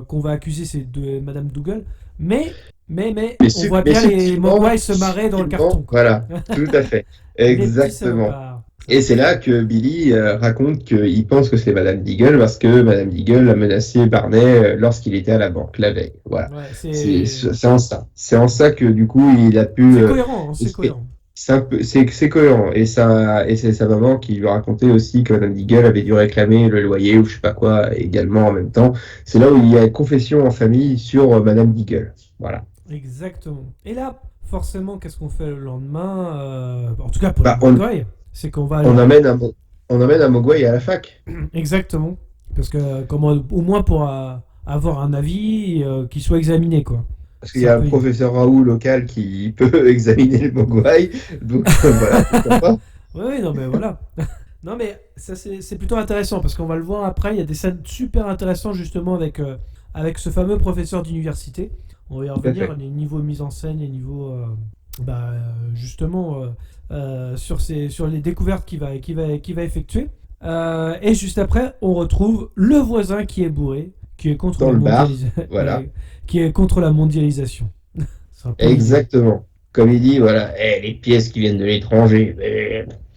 qu'on va accuser, c'est de Madame Dougal. Mais on voit bien les Mogwai se marrer dans le carton. Voilà, tout à fait. Les petits Exactement. salopards. Et c'est là que Billy raconte qu'il pense que c'est Madame Deagle parce que Madame Deagle a menacé Barney lorsqu'il était à la banque la veille. Voilà. Ouais, C'est en ça. C'est en ça que du coup il a pu. c'est cohérent, hein, c'est cohérent. C'est cohérent. Et c'est sa maman qui lui a raconté aussi que Madame Deagle avait dû réclamer le loyer ou je sais pas quoi également en même temps. C'est là où il y a une confession en famille sur Madame Deagle. Voilà. Exactement. Et là, forcément, qu'est-ce qu'on fait le lendemain en tout cas pour Bah, les Mogwai, c'est qu'on va... On amène un Mogwai à la fac. Exactement. Parce que au moins pour avoir un avis qui soit examiné, quoi. Parce qu'il y a un professeur Raoult local qui peut examiner le Mogwai. Donc voilà, pourquoi pas. Oui, non, mais voilà. Non, mais ça, c'est plutôt intéressant parce qu'on va le voir après. Il y a des scènes super intéressantes justement avec ce fameux professeur d'université. On va y revenir, les niveaux de mise en scène, les niveaux justement sur les découvertes qu'il va effectuer. Et juste après, on retrouve le voisin qui est bourré, qui est contre Dans la le bar, mondialisation. voilà. Qui est contre la mondialisation. C'est un peu- Exactement. Comme il dit, voilà, les pièces qui viennent de l'étranger.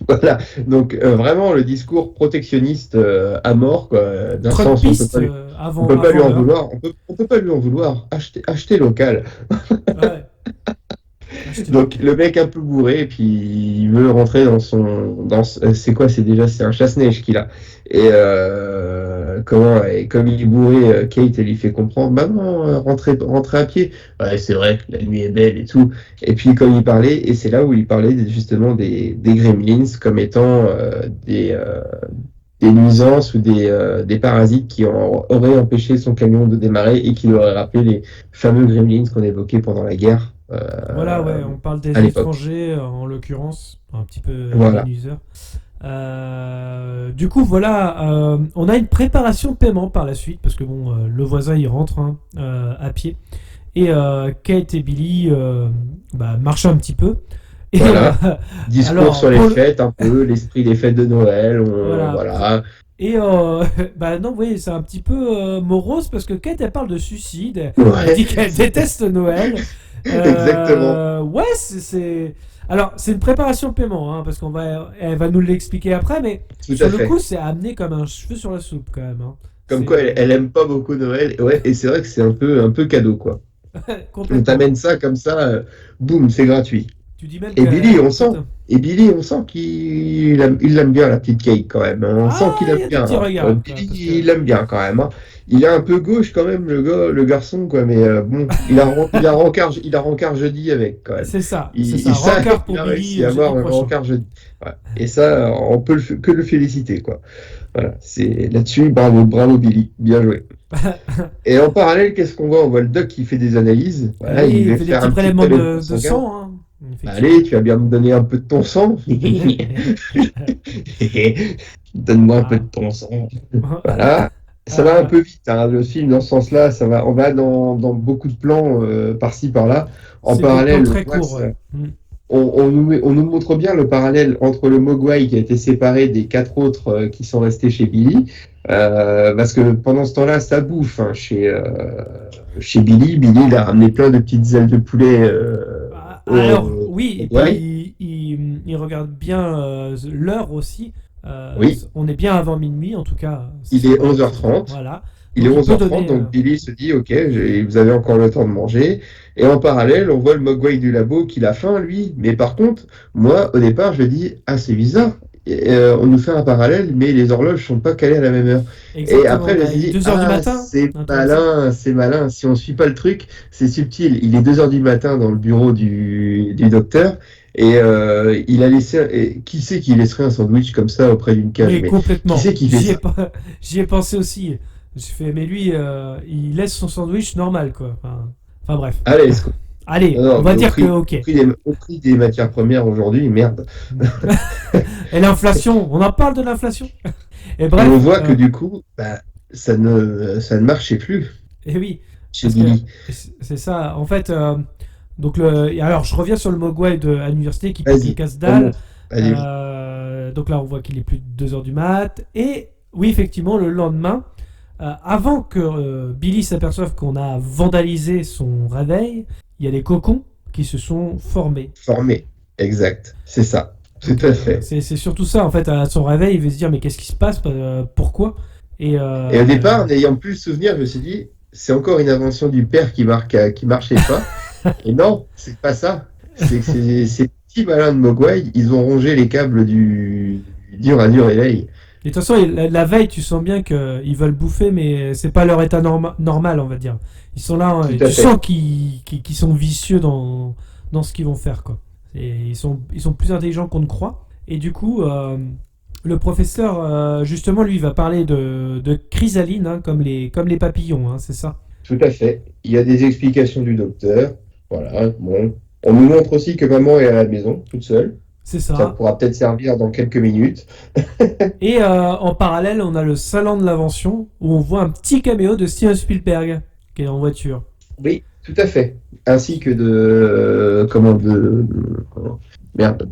Voilà. Donc vraiment le discours protectionniste à mort, quoi. D'un sens, Trumpiste, on avant, peut pas lui en l'heure. vouloir. On peut pas lui en vouloir. Acheter local. Ouais. Achetez- Donc le mec un peu bourré, et puis il veut rentrer c'est quoi? C'est un chasse-neige qu'il a. Et comme il est bourré, Kate elle lui fait comprendre, maman, rentrez à pied. Ouais, c'est vrai, la nuit est belle et tout. Et puis comme il parlait, et c'est là où il parlait justement des gremlins comme étant des nuisances ou des parasites qui auraient empêché son camion de démarrer et qui lui auraient rappelé les fameux gremlins qu'on évoquait pendant la guerre. Voilà, ouais, on parle des à l'époque. étrangers, en l'occurrence, un petit peu Voilà. des users. Du coup, voilà, on a une préparation de paiement par la suite, parce que bon, le voisin il rentre à pied, et Kate et Billy marchent un petit peu. Et, Voilà. Discours alors, sur les Paul- fêtes, un peu, l'esprit des fêtes de Noël. Voilà. Voilà. Et non, oui, c'est un petit peu morose parce que Kate elle parle de suicide. Ouais. Elle dit qu'elle déteste Noël. Exactement. Ouais, alors c'est une préparation de paiement, hein, parce elle va nous l'expliquer après, mais Tout sur à le fait. coup, c'est amené comme un cheveu sur la soupe quand même. Hein. Comme C'est- quoi, elle aime pas beaucoup Noël. Ouais, et c'est vrai que c'est un peu cadeau, quoi. On complètement. t'amène ça comme ça, boum, c'est gratuit. Tu dis même Et que- Billy, on sent qu'il l'aime bien, la petite Kate, quand même. Hein. On Ah, sent qu'il il y a aime des bien. petits Hein. regards, quoi, Billy, parce que- il l'aime bien, quand même. Hein. Il est un peu gauche, quand même, le garçon, quoi. Mais bon, il a rencard jeudi avec, quand même. C'est ça, Il, c'est ça. ça, Rencard pour il a Billy réussi à avoir jeudi un prochain. rencard jeudi. Ouais. Et ça, on peut que le féliciter, quoi. Voilà, c'est là-dessus, bravo Billy, bien joué. Et en parallèle, qu'est-ce qu'on voit? On voit le doc qui fait des analyses. Voilà, Allez, il va fait des faire petits un petit prélèvements prélèvement de sanguin. sang. Hein. Allez, tu vas bien me donner un peu de ton sang. Donne-moi un peu de ton sang. Voilà. Ça va un peu vite, hein, le film dans ce sens-là. On va dans beaucoup de plans par-ci par-là. En C'est des parallèle, plans très on voit que courts, ouais. on nous montre bien le parallèle entre le Mogwai qui a été séparé des 4 autres qui sont restés chez Billy. Parce que pendant ce temps-là, ça bouffe hein, chez Billy. Billy, il a ramené plein de petites ailes de poulet. Alors, oui, et ouais. puis il regarde bien l'heure aussi. Oui. On est bien avant minuit, en tout cas. Il est 11h30. Voilà. Il est Donc, il peut 11h30, donner, donc Billy se dit, ok, vous avez encore le temps de manger. Et en parallèle, on voit le Mogwai du labo qu'il a faim, lui. Mais par contre, moi, au départ, je dis, ah, c'est bizarre. On nous fait un parallèle, mais les horloges sont pas calées à la même heure. Exactement, Et après, je me il est dis, 2 heures du matin. c'est un truc comme ça. malin, c'est malin. Si on suit pas le truc, c'est subtil. Il est 2h du matin dans le bureau du docteur. Et il a laissé. Qui c'est qui laisserait un sandwich comme ça auprès d'une cage? Mais complètement. qui c'est qui fait ça? J'y ai pensé aussi. J'ai fait, mais lui, il laisse son sandwich normal, quoi. Enfin bref. Allez, Allez, non, on va mais dire que, au prix des matières premières aujourd'hui, merde. Et l'inflation, on en parle de l'inflation. Et Et bref. on voit que du coup, ça ne marchait plus Et oui. chez Parce que Billy. c'est ça. En fait, donc alors je reviens sur le Mogwai à l'université qui Vas-y, pète les casse-dalles. Allez, Donc là, on voit qu'il est plus de 2h du mat. Et oui, effectivement, le lendemain, avant que Billy s'aperçoive qu'on a vandalisé son réveil, il y a des cocons qui se sont formés. formé. Exact. C'est ça. Tout à fait. C'est surtout ça, en fait, à son réveil, il veut se dire, mais qu'est-ce qui se passe? Pourquoi? Et Et au départ, n'ayant plus le souvenir, je me suis dit, c'est encore une invention du père qui marchait pas. Et non, c'est pas ça. C'est que ces petits malins de Mogwai, ils ont rongé les câbles du réveil. Et de toute façon, la veille, tu sens bien qu'ils veulent bouffer, mais c'est pas leur état normal, on va dire. Ils sont là, Tout et à tu fait. sens qu'ils sont vicieux dans ce qu'ils vont faire, quoi. Et ils sont plus intelligents qu'on ne croit. Et du coup, le professeur, justement, lui, va parler de chrysalines, hein, comme les papillons, hein, c'est ça? Tout à fait. Il y a des explications du docteur. Voilà. Bon. On nous montre aussi que maman est à la maison, toute seule. C'est Ça ça. pourra peut-être servir dans quelques minutes. Et en parallèle, on a le salon de l'invention, où on voit un petit caméo de Steven Spielberg, qui est en voiture. Oui, tout à fait. Ainsi que Merde,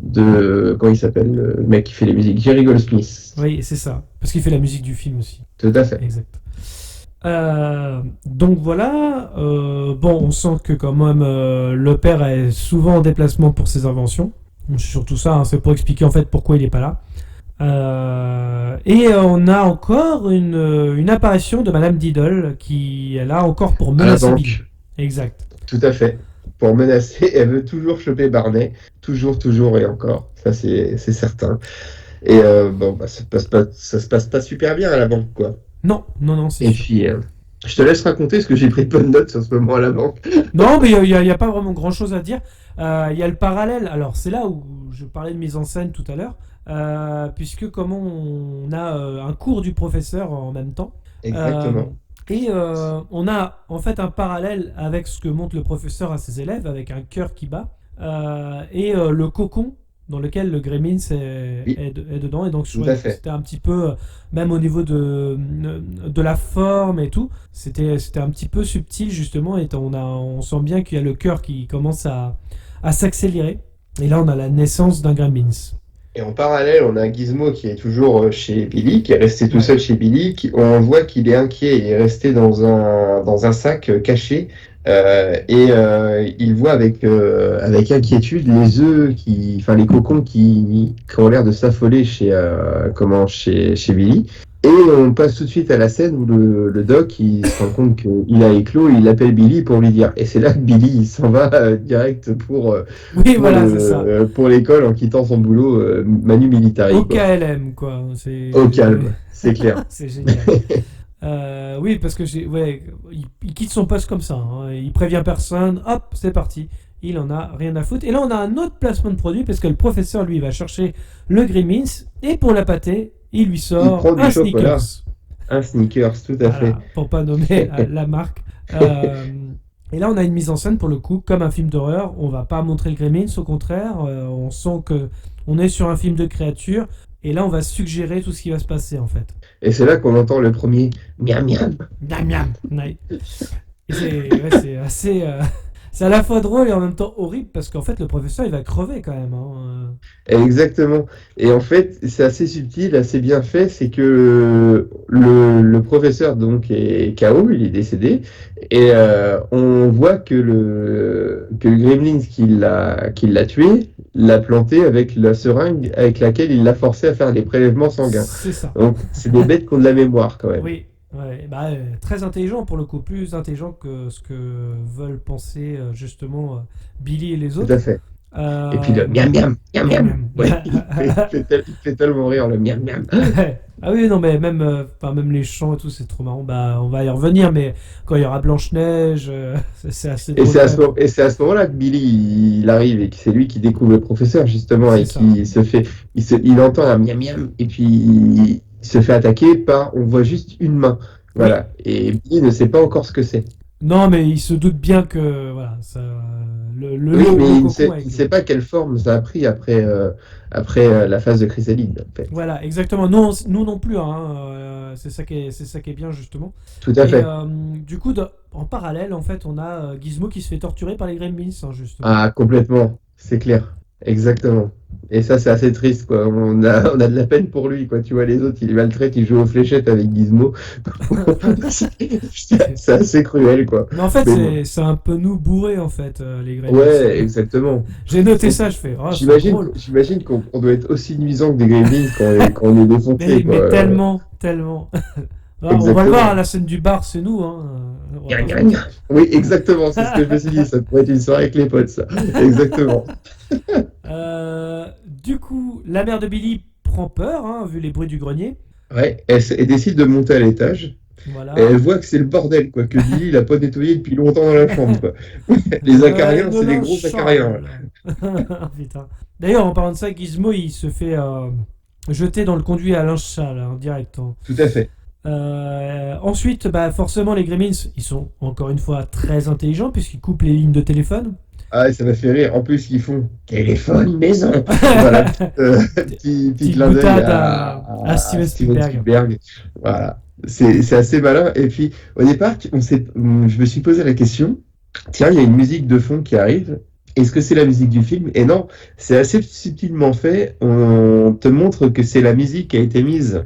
comment il s'appelle, le mec qui fait les musiques, Jerry Goldsmith. Oui, c'est ça. Parce qu'il fait la musique du film aussi. Tout à fait. Exact. Donc voilà. Bon, on sent que quand même le père est souvent en déplacement pour ses inventions. C'est surtout ça, hein, c'est pour expliquer en fait pourquoi il n'est pas là. Et on a encore une apparition de Madame Diddle qui est là encore pour menacer Billy. Exact. Tout à fait. Pour menacer, elle veut toujours choper Barney. Toujours et encore. Ça, c'est certain. Et bon, bah, ça se passe pas super bien à la banque, quoi. Non, c'est Et sûr. puis, je te laisse raconter parce que j'ai pris pas de notes en ce moment à la banque. Non, mais il y a pas vraiment grand-chose à dire. Il y a le parallèle. Alors, c'est là où je parlais de mise en scène tout à l'heure. Puisque comment on a un cours du professeur en même temps. Exactement. Et on a en fait un parallèle avec ce que montre le professeur à ses élèves, avec un cœur qui bat, et le cocon dans lequel le Gremlins est dedans. Et donc c'était un petit peu, même au niveau de la forme et tout, c'était un petit peu subtil justement, et on sent bien qu'il y a le cœur qui commence à s'accélérer. Et là on a la naissance d'un Gremlins. Et en parallèle, on a Gizmo qui est toujours chez Billy, qui est resté tout seul chez Billy. On voit qu'il est inquiet, il est resté dans un sac caché. Il voit avec inquiétude les œufs les cocons qui ont l'air de s'affoler chez Billy. Et on passe tout de suite à la scène où le doc il se rend compte qu'il a éclos, il appelle Billy pour lui dire. Et c'est là que Billy il s'en va direct pour l'école en quittant son boulot Manu Militari. Au KLM, quoi. Au calme, c'est clair. C'est génial. Oui, parce que il quitte son poste comme ça. Hein. Il prévient personne, hop, c'est parti. Il en a rien à foutre. Et là, on a un autre placement de produit parce que le professeur, lui, va chercher le Gremlins et pour la pâter, il lui sort un Snickers. Un Snickers, tout à fait. Pour pas nommer la marque. Et là, on a une mise en scène pour le coup, comme un film d'horreur. On va pas montrer le Gremlins, au contraire. On sent que on est sur un film de créature. Et là, on va suggérer tout ce qui va se passer, en fait. Et c'est là qu'on entend le premier miam miam. Miam miam. Ouais. C'est assez... C'est à la fois drôle et en même temps horrible parce qu'en fait le professeur il va crever quand même. Hein. Exactement. Et en fait c'est assez subtil, assez bien fait, c'est que le professeur donc est KO, il est décédé et on voit que le Gremlins qui l'a tué l'a planté avec la seringue avec laquelle il l'a forcé à faire des prélèvements sanguins. C'est ça. Donc c'est des bêtes qui ont de la mémoire quand même. Oui. Ouais, très intelligent pour le coup, plus intelligent que ce que veulent penser justement Billy et les autres. Tout à fait. Et puis le miam miam, miam miam. Ouais, il fait tellement rire le miam miam. Ah oui, non, mais même les chants et tout, c'est trop marrant. Bah, on va y revenir, mais quand il y aura Blanche-Neige, c'est assez drôle. Et c'est à ce moment-là que Billy il arrive et que c'est lui qui découvre le professeur justement et qui il entend un miam miam et puis il se fait attaquer par, on voit juste une main. Voilà. Oui. Et Billy ne sait pas encore ce que c'est. Non, mais il se doute bien que voilà, ça, mais il ne sait pas quelle forme ça a pris après la phase de chrysalide. En fait. Voilà, exactement. Nous non plus. Hein, c'est ça qui est bien justement. Tout à fait. Du coup, en parallèle, en fait, on a Gizmo qui se fait torturer par les Gremlins, hein, justement. Ah, complètement. C'est clair. Exactement. Et ça, c'est assez triste, quoi. On a de la peine pour lui, quoi. Tu vois, les autres, il maltraite, il joue aux fléchettes avec Gizmo. C'est assez cruel, quoi. Mais en fait, c'est un peu nous bourrés, en fait, les Gremlins. Ouais, exactement. J'ai noté ça, je fais. Oh, j'imagine qu'on doit être aussi nuisant que des Gremlins quand on est défoncé, quoi. Mais tellement. On va le voir à la scène du bar, c'est nous. Hein. Oui, exactement, c'est ce que je me suis dit. Ça pourrait être une soirée avec les potes, ça. Exactement. Du coup, la mère de Billy prend peur, hein, vu les bruits du grenier. Ouais, elle décide de monter à l'étage. Voilà. Et elle voit que c'est le bordel, quoi, que Billy il a pas nettoyé depuis longtemps dans la chambre, quoi. Les acariens, c'est des gros acariens. Putain. D'ailleurs, en parlant de ça, Gizmo, il se fait jeter dans le conduit à linge sale, en direct. Hein. Tout à fait. Ensuite, forcément, les Gremlins, ils sont encore une fois très intelligents puisqu'ils coupent les lignes de téléphone. Ah, ça m'a fait rire. En plus, ils font téléphone maison. Voilà, petit clin d'œil à Steven Spielberg. Voilà, c'est assez malin. Et puis, au départ, je me suis posé la question. Tiens, il y a une musique de fond qui arrive. est-ce que c'est la musique du film? Et non, c'est assez subtilement fait. On te montre que c'est la musique qui a été mise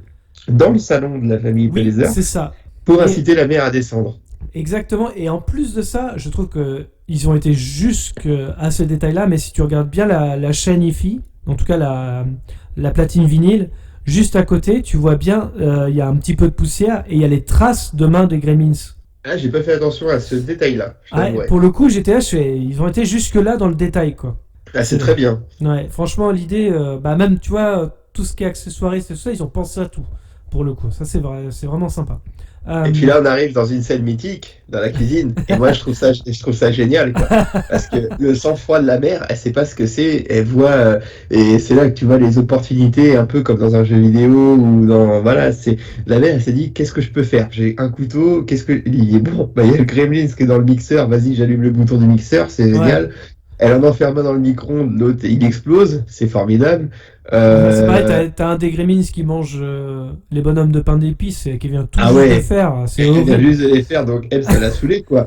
dans le salon de la famille Oui, Palliser c'est ça. pour Et- inciter la mère à descendre. Exactement, et en plus de ça, je trouve que ils ont été jusqu'à ce détail-là, mais si tu regardes bien la chaîne hi-fi, en tout cas la platine vinyle, juste à côté, tu vois bien, il y a un petit peu de poussière et il y a les traces de mains des Gremlins. Ah, j'ai pas fait attention à ce détail-là. Je Ah, t'avoue, ouais. pour le coup, j'étais là, ils ont été jusque-là dans le détail, quoi. Ah, c'est très bien. Ouais, franchement, l'idée, bah même, tu vois, tout ce qui est accessoiriste et tout ça, ils ont pensé à tout, pour le coup. Ça, c'est vrai, c'est vraiment sympa. Et puis là, on arrive dans une scène mythique, dans la cuisine, et moi, je trouve ça génial, quoi. Parce que le sang-froid de la mère, elle sait pas ce que c'est, elle voit, et c'est là que tu vois les opportunités, un peu comme dans un jeu vidéo, ou dans, voilà, la mère, elle s'est dit, qu'est-ce que je peux faire? J'ai un couteau, il dit, bon, bah, il y a le Gremlins qui est dans le mixeur, vas-y, j'allume le bouton du mixeur, c'est génial. Elle en enferme un dans le micro-ondes, l'autre, il explose, c'est formidable. C'est pareil, t'as un des Gremlins qui mange les bonhommes de pain d'épices et qui vient tout juste de faire. C'est Elle vient horrible. juste de les faire, donc elle, ça l'a saoulée, quoi.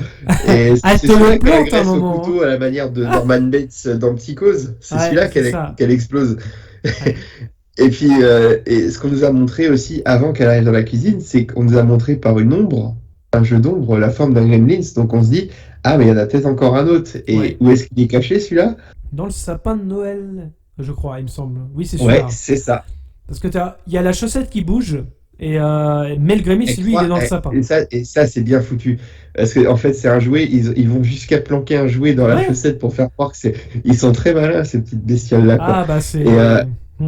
Et Elle c'est te celui-là le qu'elle plante à un agresse au moment, couteau à la manière de Norman Bates dans Psychose. C'est Ouais, celui-là c'est ça. qu'elle explose. Et puis, et ce qu'on nous a montré aussi avant qu'elle arrive dans la cuisine, c'est qu'on nous a montré par une ombre, un jeu d'ombre, la forme d'un Gremlins. Donc on se dit, ah, mais il y en a peut-être encore un autre. Et Ouais. où est-ce qu'il est caché, celui-là? Dans le sapin de Noël, je crois, il me semble. Oui, c'est Ouais, sûr. c'est ça. Parce que il y a la chaussette qui bouge, mais le Gremlins, lui, il est dans le sapin. Et ça, c'est bien foutu. Parce que, en fait, c'est un jouet, ils vont jusqu'à planquer un jouet dans la Ouais. chaussette pour faire croire que c'est. Ils sont très malins, ces petites bestioles-là, quoi. Ah, bah c'est. Et,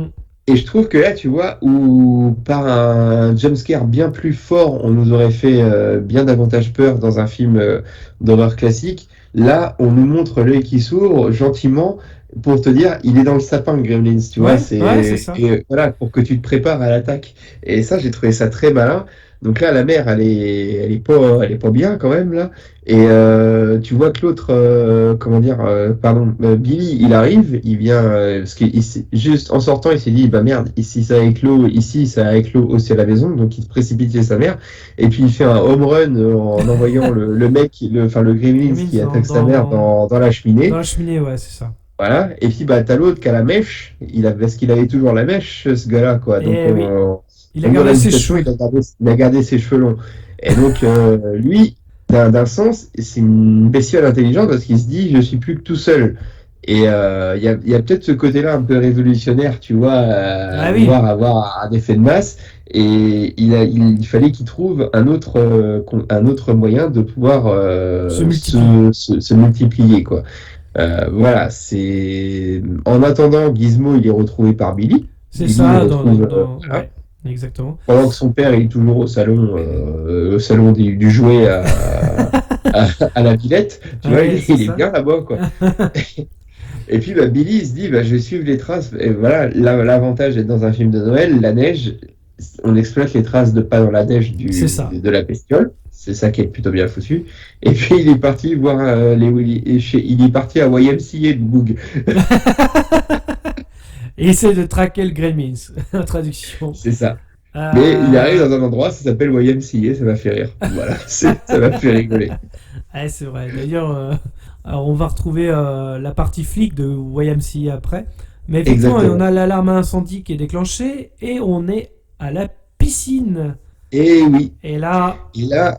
Et je trouve que là, tu vois, où par un jumpscare bien plus fort, on nous aurait fait bien davantage peur dans un film d'horreur classique, là, on nous montre l'œil qui s'ouvre gentiment pour te dire, il est dans le sapin, le Gremlins, tu vois, c'est ça. et voilà, pour que tu te prépares à l'attaque. Et ça, j'ai trouvé ça très malin. Donc là, la mère, elle est pas bien quand même là. Et tu vois que l'autre, Billy, il arrive, il vient parce que juste en sortant, il s'est dit bah merde, ici ça a éclos aussi à la maison, donc il se précipite chez sa mère. Et puis il fait un home run en envoyant le Gremlins qui attaque sa mère dans la cheminée. Dans la cheminée, ouais, c'est ça. Voilà. Et puis bah t'as l'autre qui a la mèche. Parce qu'il avait toujours la mèche, ce gars-là, quoi. Donc Oui. Il a donc, dans gardé ses l'habitation, cheveux. il a gardé ses cheveux longs. Et donc, lui, d'un sens, c'est une bestiole intelligente parce qu'il se dit, je suis plus que tout seul. Et il y a peut-être ce côté-là un peu révolutionnaire, tu vois, vouloir avoir un effet de masse. Et il fallait qu'il trouve un autre moyen de pouvoir se multiplier, quoi. Voilà, c'est. En attendant, Gizmo, il est retrouvé par Billy. C'est Billy ça, le retrouve, ouais, exactement. pendant que son père il est toujours au salon du jouet à la Villette, tu vois, il est bien là-bas, quoi. Et puis Billy il se dit je vais suivre les traces. Et voilà, l'avantage d'être dans un film de Noël, la neige, on exploite les traces de pas dans la neige de la bestiole. C'est ça qui est plutôt bien foutu. Et puis il est parti voir il est parti à YMCA de Boog. Et essaie de traquer le Gremlins, en traduction. C'est ça. Mais il arrive dans un endroit, ça s'appelle YMCA, ça m'a fait rire. Voilà, ça m'a fait rigoler. Ouais, c'est vrai. D'ailleurs, on va retrouver la partie flic de YMCA après. Mais effectivement, on a l'alarme à incendie qui est déclenchée et on est à la piscine. Et oui. Et là,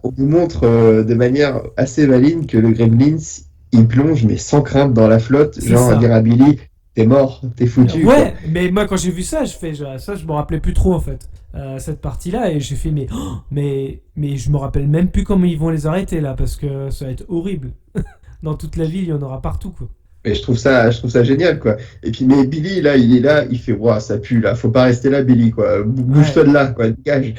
on nous montre de manière assez maligne que le Gremlins, il plonge, mais sans crainte dans la flotte, genre à dire à Billy, t'es mort, t'es foutu. Ouais, quoi. mais moi quand j'ai vu ça, je me rappelais plus trop en fait. Cette partie-là, et j'ai fait mais je me rappelle même plus comment ils vont les arrêter là, parce que ça va être horrible. Dans toute la ville, il y en aura partout, quoi. Mais je trouve ça génial, quoi. Et puis, mais Billy, là, il est là, il fait, ouah, ça pue, là, faut pas rester là, Billy, quoi. Bouge-toi de là, quoi, dégage.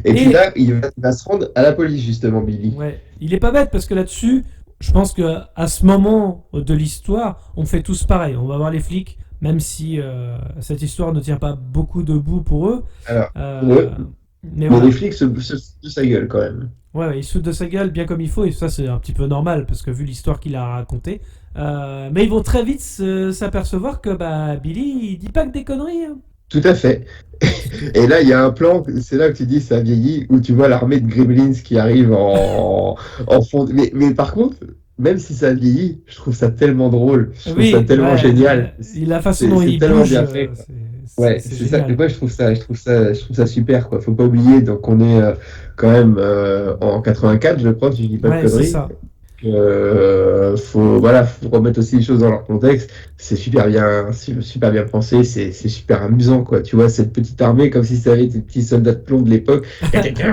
Et puis là, il va se rendre à la police, justement, Billy. Ouais, il est pas bête, parce que là-dessus, je pense qu'à ce moment de l'histoire, on fait tous pareil. On va voir les flics, même si cette histoire ne tient pas beaucoup debout pour eux. Alors, mais les flics se foutent de sa gueule, quand même. Ouais, il se fout de sa gueule bien comme il faut, et ça c'est un petit peu normal, parce que vu l'histoire qu'il a racontée. Mais ils vont très vite s'apercevoir que Billy, il dit pas que des conneries. Hein. Tout à fait. Et là, il y a un plan, c'est là que tu dis ça vieillit, où tu vois l'armée de Gremlins qui arrive en fond. Mais par contre, même si ça vieillit, je trouve ça tellement drôle, je trouve Oui, ça tellement ouais, génial. la façon C'est dont c'est il tellement bouge, bien fait, quoi. c'est Ouais, c'est c'est ça. Et génial. moi, je trouve ça super, quoi. Faut pas oublier, donc on est quand même en 84, je crois, si je dis pas de Ouais, c'est conneries. ça. Faut remettre aussi les choses dans leur contexte. C'est super bien pensé, c'est super amusant, quoi. Tu vois, cette petite armée, comme si ça avait été des petits soldats de plomb de l'époque,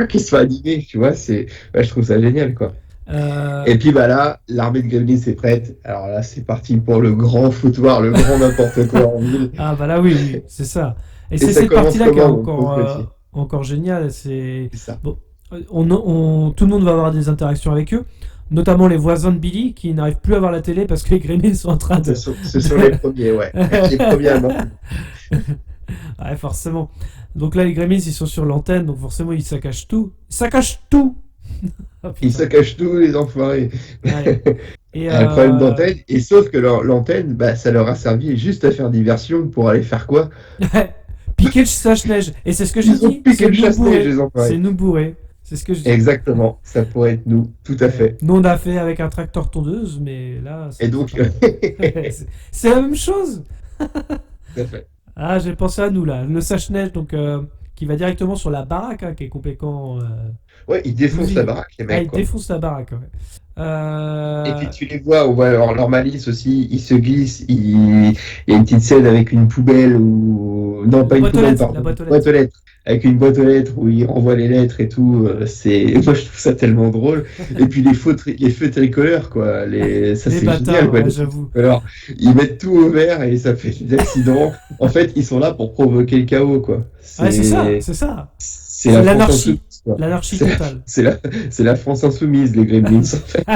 qui se font animer, tu vois, ouais, je trouve ça génial, quoi. Euh, Et puis, bah là, l'armée de Gremlins est prête. Alors là, c'est parti pour le grand foutoir, le grand n'importe quoi en ville. Ah bah là oui, oui, c'est ça. Et Et c'est ça cette commence partie-là qui est comment, mon pauvre petit? encore géniale. C'est C'est ça. bon, tout le monde va avoir des interactions avec eux, notamment les voisins de Billy qui n'arrivent plus à voir la télé parce que les Gremlins sont en train de. Ce sont les premiers, ouais. Les premiers à mort. Ouais, forcément. Donc là, les Gremlins ils sont sur l'antenne, donc forcément ils saccagent tout. Ils saccagent tout. Oh, Ils putain. se cachent tous, les enfoirés. Ouais. Et Un problème d'antenne. Et sauf que l'antenne, bah, ça leur a servi juste à faire diversion pour aller faire quoi? piquer le sache-neige. Et c'est ce que j'ai Ils ont dit. piqué C'est le nous chasse-neige, bourrer. les enfoirés. C'est nous bourrer. C'est ce que je dis. Exactement. Ça pourrait être nous, tout à fait. Nous, on a fait avec un tracteur tondeuse, mais là, Et donc, c'est c'est la même chose. tout à fait. Ah, j'ai pensé à nous là. Le sache-neige, donc qui va directement sur la baraque, hein, qui est complètement. Ouais, ils défoncent bousillée. la baraque, les Ah, mecs, ils quoi. défoncent la baraque. Ouais. Et puis tu les vois, on voit leur malice aussi, ils se glissent, il y a une petite scène avec une poubelle ou... Non, pas La une boîte aux poubelle, lettres, pardon. la boîte aux Boîte aux lettres. Avec une boîte aux lettres où ils renvoient les lettres et tout, moi je trouve ça tellement drôle. Et puis les feux tricolores, quoi, ça Les c'est bâtards, génial, quoi. ouais, Les feux j'avoue. tricolores. Ils mettent tout au vert et ça fait des accidents. En fait, ils sont là pour provoquer le chaos, quoi. Ouais, c'est ça, c'est ça. C'est C'est la France l'anarchie. insoumise, quoi. L'anarchie C'est- totale. C'est la France insoumise, les Gremlins, en fait.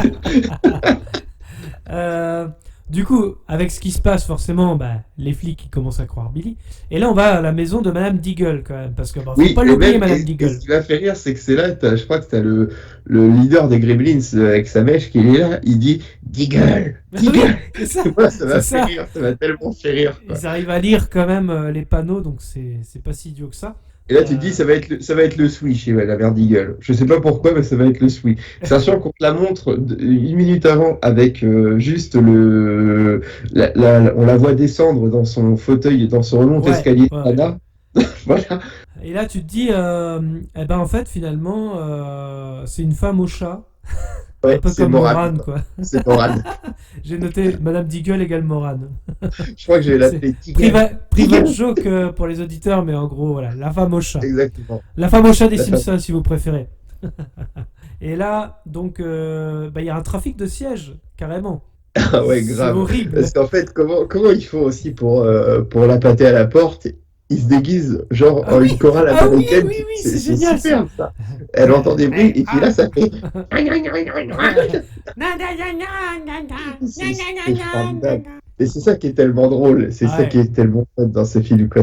Du coup, avec ce qui se passe, forcément, bah, les flics ils commencent à croire Billy. Et là, on va à la maison de Madame Deagle, quand même, parce que bah, faut Oui, pas et l'oublier, même, Madame et Deagle. ce qui m'a fait rire, c'est que c'est là, je crois que t'as le leader des Gremlins avec sa mèche qui est là, il dit Deagle, Deagle. C'est ça. Moi, ça m'a C'est fait ça. rire, ça m'a tellement fait rire, quoi. Ils arrivent à lire quand même les panneaux, donc c'est pas si idiot que ça. Et là, tu te dis, ça va être le Switch chez la mère Deagle. Je sais pas pourquoi, mais ça va être le Switch. Sachant qu'on te la montre une minute avant avec juste on la voit descendre dans son fauteuil, dans son long Ouais, escalier ouais, Nana. Voilà. Et là, tu te dis, eh ben en fait, finalement, c'est une femme au chat. Un Ouais, peu c'est comme Morane. Morane, quoi. C'est Morane. J'ai noté Madame Deagle égale Morane. Je crois que je vais l'appeler Deagle. Private joke pour les auditeurs, mais en gros, voilà, la femme au chat. Exactement. La femme au chat des La femme. Simpsons, si vous préférez. Et là, donc, bah, il y a un trafic de sièges, carrément. Ah ouais, C'est grave. horrible. Parce qu'en fait, comment ils font aussi pour la pâter à la porte? Ils se déguisent genre Ah en oui. une chorale Ah oui, américaine. oui, oui, c'est génial, super ça. Elle entend des bruits et puis là ça fait. C'est formidable. Et c'est ça qui est tellement drôle. C'est ça Ouais. qui est tellement fun dans ce film, quoi.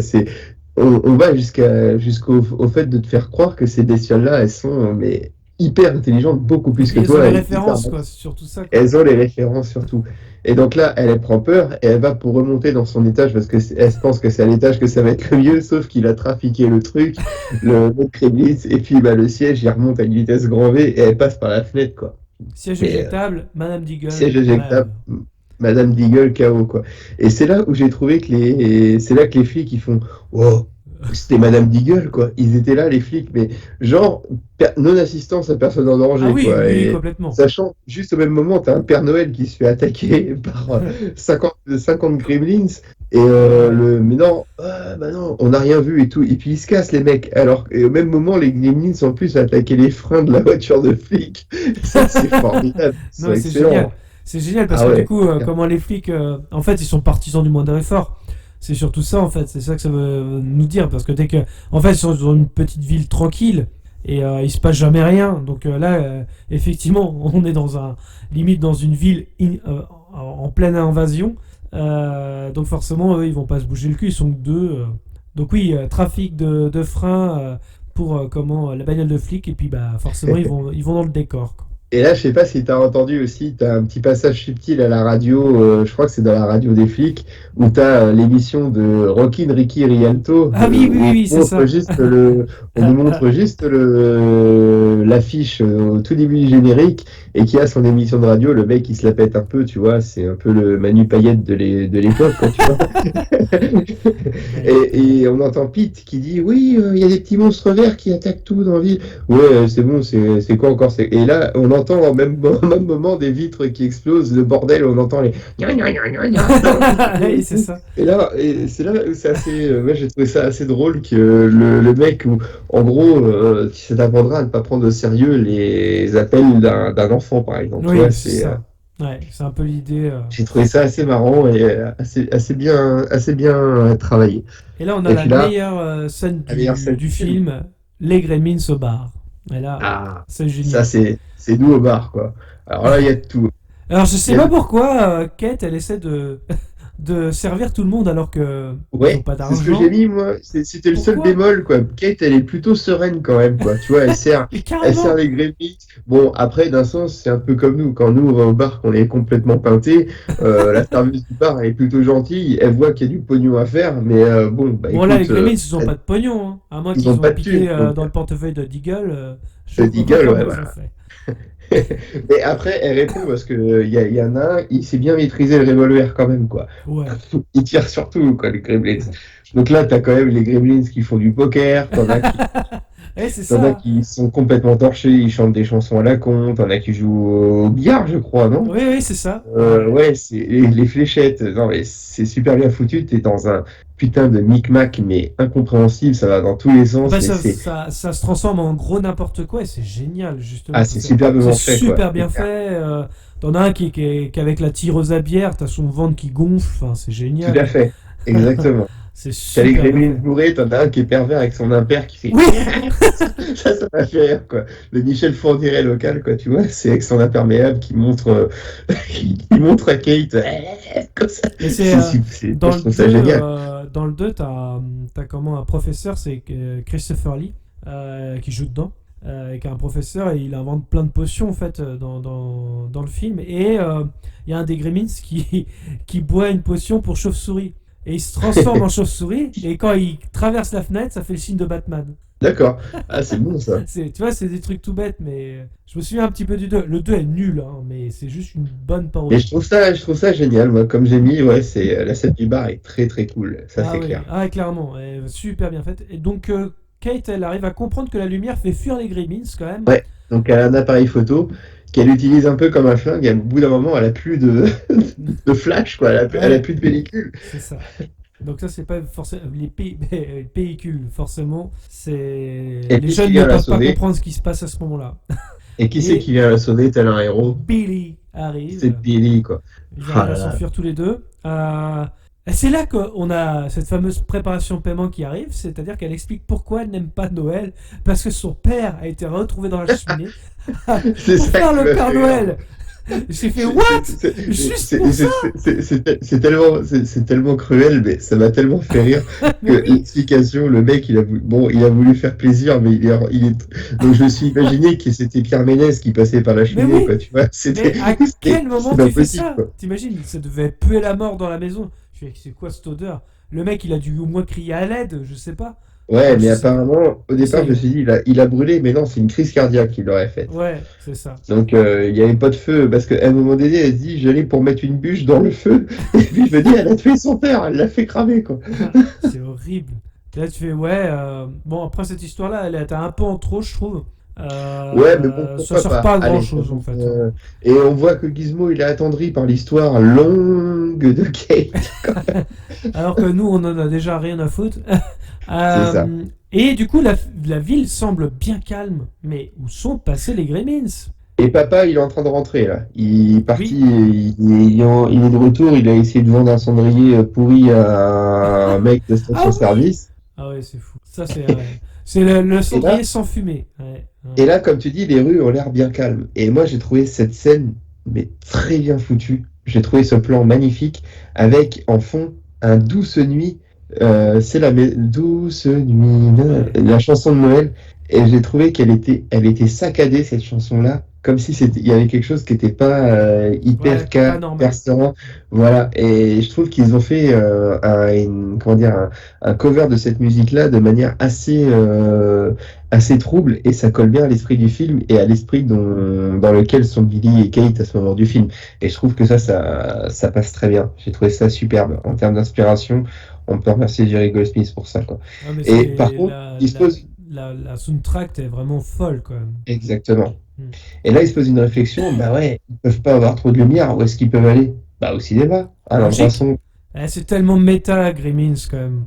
On va jusqu'au fait de te faire croire que ces bestioles-là, elles sont mais hyper intelligentes, beaucoup plus que Ils ont toi. les et hyper références, quoi, c'est surtout ça. Quoi. elles ont les références surtout. Et donc là, elle prend peur et elle va pour remonter dans son étage parce que elle se pense que c'est à l'étage que ça va être le mieux, sauf qu'il a trafiqué le truc, le Kremlin, et puis bah, le siège, il remonte à une vitesse grand V et elle passe par la fenêtre, quoi. Siège Et, éjectable, Madame Deagle. Siège éjectable, Madame Deagle, KO, quoi. Et c'est là où j'ai trouvé que c'est là que les flics, ils font « Wow, c'était Madame Deagle, quoi. » Ils étaient là, les flics, mais genre, non-assistance à personne en danger, Ah oui, quoi. oui, Et complètement. sachant, juste au même moment, t'as un Père Noël qui se fait attaquer par 50 Gremlins, et mais non, bah non, on n'a rien vu et tout. Et puis ils se cassent, les mecs. Alors, et au même moment, les Gremlins sont plus à attaquer les freins de la voiture de flic. Ça, c'est formidable. Non, C'est c'est excellent. génial. C'est génial parce Ah que ouais. du coup, comment les flics, en fait, ils sont partisans du moindre effort. C'est surtout ça, en fait. C'est ça que ça veut nous dire. Parce que dès que, en fait, ils sont dans une petite ville tranquille et il se passe jamais rien. Donc là, effectivement, on est limite dans une ville en pleine invasion. Donc forcément, eux, ils vont pas se bouger le cul. Ils sont que deux. Donc oui, trafic de freins pour la bagnole de flic. Et puis, bah, forcément, ils vont dans le décor, quoi. Et là, je sais pas si tu as entendu aussi, tu as un petit passage subtil à la radio, je crois que c'est dans la radio des flics, où tu as l'émission de Rockin' Ricky Rialto. Ah oui, oui, où oui, c'est ça. On nous montre juste l'affiche au tout début du générique, et qui a son émission de radio, le mec il se la pète un peu, tu vois, c'est un peu le Manu Payette de l'époque, quoi, tu vois. Et on entend Pete qui dit, oui, il y a des petits monstres verts qui attaquent tout dans la ville. Ouais, c'est bon, c'est quoi encore? Et là, on entend au même moment des vitres qui explosent, le bordel, on entend les... Oui, c'est ça. Et c'est là où c'est assez... moi, j'ai trouvé ça assez drôle que le mec, où, en gros, ça t'apprendra à ne pas prendre au sérieux les appels d'un enfant, par exemple. Oui, Tu vois, c'est ça. Ouais, c'est un peu l'idée. J'ai trouvé ça assez marrant et assez bien travaillé. Et là, on a Et la puis là, meilleure scène la meilleure scène du du film, les Gremlins au bar. Et là, Ah, c'est ça, génial. c'est nous au bar, quoi. Alors là, il y a de tout. Alors, je sais Il y a pas de- pourquoi Kate, elle essaie de servir tout le monde alors que ils Ouais, n'ont pas c'est ce que d'argent. j'ai mis, moi. C'était le seul Pourquoi? bémol, quoi. Kate, elle est plutôt sereine, quand même, quoi. Tu vois, Mais elle carrément! sert les Gremlins. Bon, après, d'un sens, c'est un peu comme nous. Quand nous, on va au bar, qu'on est complètement peinté, la serveuse du bar, elle est plutôt gentille. Elle voit qu'il y a du pognon à faire, mais bon, bah Bon, là, les écoute, Gremlins, ils ont pas de pognon, hein. À moins ils qu'ils ont ont pas de piqué thunes, donc, dans le portefeuille de Deagle. Je de vois pas Deagle, comment ouais, ils voilà. ont fait. Mais après, elle répond parce que il y en a un, il sait bien maîtriser le revolver quand même, quoi. Ouais. Il tire surtout, quoi, les Gremlins. Donc là, t'as quand même les Gremlins qui font du poker, Eh, c'est t'en as ça. qui sont complètement torchés, ils chantent des chansons à la con, t'en as qui jouent au billard, je crois, non? Oui, oui, c'est ça. Ouais, c'est les fléchettes. Non, mais c'est super bien foutu. T'es dans un putain de micmac, mais incompréhensible. Ça va dans tous les sens. Bah, Mais ça se transforme en gros n'importe quoi et c'est génial, justement. c'est superbement C'est fait, quoi. super bien fait. T'en as un qui est avec la tireuse à bière, t'as son ventre qui gonfle, enfin, c'est Tout génial. à fait. Exactement. C'est T'as les super bien Gremlins fait. bourrés, t'en as un qui est pervers avec son impair qui fait. Oui! Ça m'a fait rire, quoi. Le Michel Fourniret local, quoi, tu vois, c'est avec son imperméable qui montre, qui montre à Kate, comme ça. Et c'est, Je trouve ça génial. dans le 2, t'as comment un professeur, c'est Christopher Lee qui joue dedans, qui est un professeur et il invente plein de potions en fait dans le film. Et il y a un des Gremlins qui boit une potion pour chauve-souris. Et il se transforme en chauve-souris et quand il traverse la fenêtre, ça fait le signe de Batman. D'accord. Ah, c'est bon, ça. Tu vois, c'est des trucs tout bêtes, mais je me souviens un petit peu du 2. Le 2 est nul, hein, mais c'est juste une bonne Et parodie. je trouve ça génial, moi. Comme j'ai mis, ouais, c'est la scène du bar est très très cool. Ça, c'est Oui. clair. Ah, clairement, super bien faite. Et donc, Kate, elle arrive à comprendre que la lumière fait fuir les Gremlins quand même. Ouais. Donc, elle a un appareil photo qu'elle utilise un peu comme un flingue. Et au bout d'un moment, elle a plus de, de flash, quoi. Elle a plus de pellicule. C'est ça. Donc ça, c'est pas forcément les pellicules, forcément. C'est Et les puis, jeunes qui ne vient la peuvent pas sauver. comprendre ce qui se passe à ce moment-là. Et qui c'est qui vient la sonner tel un héros? Billy arrive. C'est Billy, quoi. Ils Ah arrivent à là là. s'enfuir tous les deux. Et c'est là qu'on a cette fameuse préparation de paiement qui arrive, c'est-à-dire qu'elle explique pourquoi elle n'aime pas Noël, parce que son père a été retrouvé dans la cheminée C'est pour ça faire qui le m'a Père fait rire. Noël. J'ai fait what? Juste pour ça? C'est tellement cruel, mais ça m'a tellement fait rire Mais que oui. l'explication, le mec, il a voulu faire plaisir, mais donc je me suis imaginé que c'était Pierre Ménès qui passait par la cheminée, oui. quoi, tu vois. Mais à quel moment c'est pas tu fais possible, ça? quoi. T'imagines, ça devait puer la mort dans la maison. Je fais, c'est quoi cette odeur? Le mec, il a dû au moins crier à l'aide, je sais pas. Ouais, mais Je sais- apparemment, au départ, c'est- je me suis dit, il a brûlé, mais non, c'est une crise cardiaque qu'il aurait faite. Ouais, c'est ça. Donc, il n'y avait pas de feu, parce qu'à un moment donné, elle se dit, j'allais pour mettre une bûche dans le feu, et puis je me dis, elle a tué son père, elle l'a fait cramer, quoi. C'est horrible. Et là, tu fais, ouais. Bon, après cette histoire-là, elle était un peu en trop, je trouve. Ouais, mais bon, ça pourquoi sert pas. pas à Allez, grand-chose, en fait. et on voit que Gizmo, il est attendri par l'histoire longue de Kate. Alors que nous, on en a déjà rien à foutre. ça. Et du coup, la ville semble bien calme. Mais où sont passés les Gremlins? Et papa, il est en train de rentrer, là. Il est parti, il est de retour, il a essayé de vendre un cendrier pourri à un mec de station-service. Ah ouais, c'est fou. Ça, c'est le cendrier sans fumée. Ouais. Et là, comme tu dis, les rues ont l'air bien calmes. Et moi, j'ai trouvé cette scène, mais très bien foutue. J'ai trouvé ce plan magnifique, avec en fond un Douce Nuit. C'est la Douce Nuit, la chanson de Noël. Et j'ai trouvé elle était saccadée, cette chanson-là, comme si il y avait quelque chose qui n'était pas hyper pas normal. serein. Voilà. Et je trouve qu'ils ont fait comment dire, un cover de cette musique-là de manière assez trouble, et ça colle bien à l'esprit du film et à l'esprit dans lequel sont Billy et Kate à ce moment du film. Et je trouve que ça passe très bien. J'ai trouvé ça superbe. En termes d'inspiration, on peut remercier Jerry Goldsmith pour ça, quoi. Ah, mais Et par contre, il se pose... la soundtrack est vraiment folle quand même. Exactement. Mm. Et là, il se pose une réflexion, bah ouais, ils peuvent pas avoir trop de lumière, où est-ce qu'ils peuvent aller? Bah au cinéma, à l'endroit son. C'est tellement méta, Gremlins, quand même.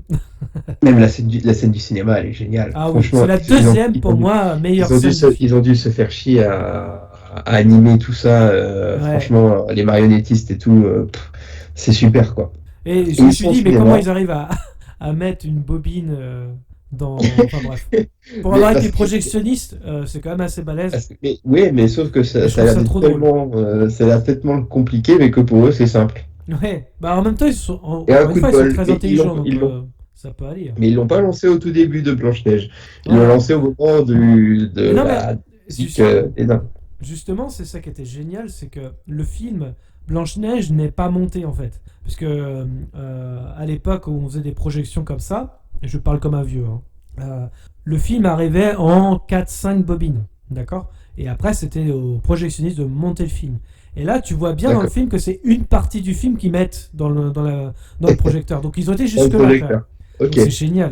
Même la scène du cinéma, elle est géniale. Ah oui, Franchement, c'est la deuxième pour moi meilleure scène. ils ont dû se faire chier à animer tout ça. Ouais. Franchement, les marionnettistes et tout, c'est super, quoi. Et je ils me suis sont dit, mais cinéma. comment ils arrivent à mettre une bobine dans... Enfin bref. Pour avoir été projectionniste, c'est quand même assez balèze. Mais sauf que ça Je a l'air trouve ça trop drôle. ça a l'air tellement compliqué, mais que pour eux, c'est simple. Ouais, bah en même temps, ils sont, Et un encore coup une de fois, ils sont bol, très mais intelligents, donc ils l'ont. ça peut aller. Mais ils l'ont pas lancé au tout début de Blanche-Neige. Ils Ouais. l'ont lancé au moment de Non, la mais musique justement, des nains. justement, c'est ça qui était génial, c'est que le film Blanche-Neige n'est pas monté en fait. Parce que à l'époque où on faisait des projections comme ça, et je parle comme un vieux, le film arrivait en 4-5 bobines, d'accord? Et après, c'était aux projectionnistes de monter le film. Et là, tu vois bien dans le D'accord. film que c'est une partie du film qu'ils mettent dans le projecteur. Donc ils ont été Dans le jusque-là quand même. projecteur. Donc Ok.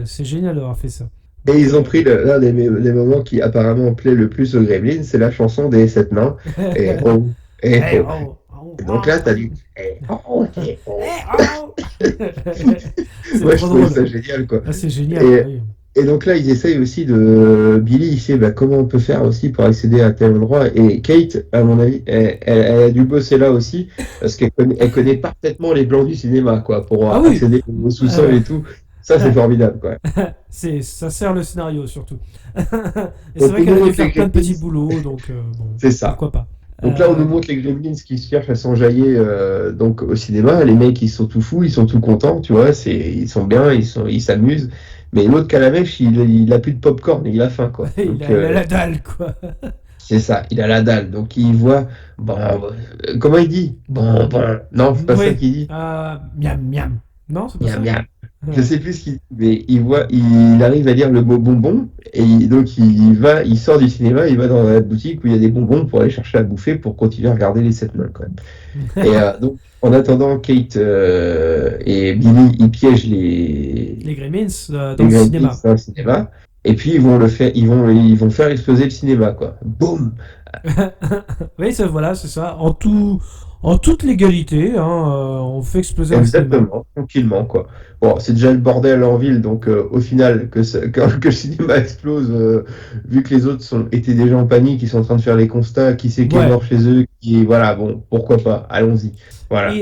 c'est génial d'avoir fait ça. Et ils ont pris l'un des moments qui apparemment plaît le plus aux Gremlins, c'est la chanson des 7 nains. Et oh, et Eh, oh. oh, oh, Et donc là, t'as du. Eh, oh, eh, oh. eh, oh. C'est Ouais, je trop trouvais drôle. ça génial, quoi. Ah, c'est génial. Et- oui. Et donc là, ils essayent aussi de... Billy, il sait comment on peut faire aussi pour accéder à tel endroit. Et Kate, à mon avis, elle a dû bosser là aussi, parce elle connaît parfaitement les plans du cinéma, quoi, pour Ah oui. accéder au sous-sol et tout. Ça, c'est formidable, quoi. Ça sert le scénario surtout. Et c'est Donc, vrai on qu'elle a nous dû montre faire les plein de petits Gremlins. boulots, donc bon, C'est ça. pourquoi pas. Donc là, on nous montre les Gremlins qui se cherchent à s'enjailler donc au cinéma. Les mecs, ils sont tout fous, ils sont tout contents, tu vois. Ils sont bien, ils s'amusent. Mais l'autre Calamèche, il a plus de popcorn, il a faim, quoi. il Donc, a la dalle, quoi. c'est ça, il a la dalle. Donc il voit. Bon, comment il dit? Bon. Non, c'est pas Oui. ça qu'il dit. Miam, miam. Non, c'est pas Miam, ça. miam. Ouais. Je sais plus ce qu'il dit, mais il arrive à dire le mot bonbon, et donc il sort du cinéma, il va dans la boutique où il y a des bonbons pour aller chercher à bouffer pour continuer à regarder les 7 nains, quand même. Et donc, en attendant, Kate et Billy, ils piègent Les Gremlins dans les le Gremlins cinéma. dans le cinéma, et puis ils vont faire exploser le cinéma, quoi. Boum! Oui, voilà, c'est ça. En toute légalité, on fait exploser un cinéma. Exactement, tranquillement, quoi. Bon, c'est déjà le bordel en ville, donc au final, que le cinéma explose, vu que les autres étaient déjà en panique, ils sont en train de faire les constats, qui c'est qui Ouais. est mort chez eux, voilà, bon, pourquoi pas, allons-y. Voilà.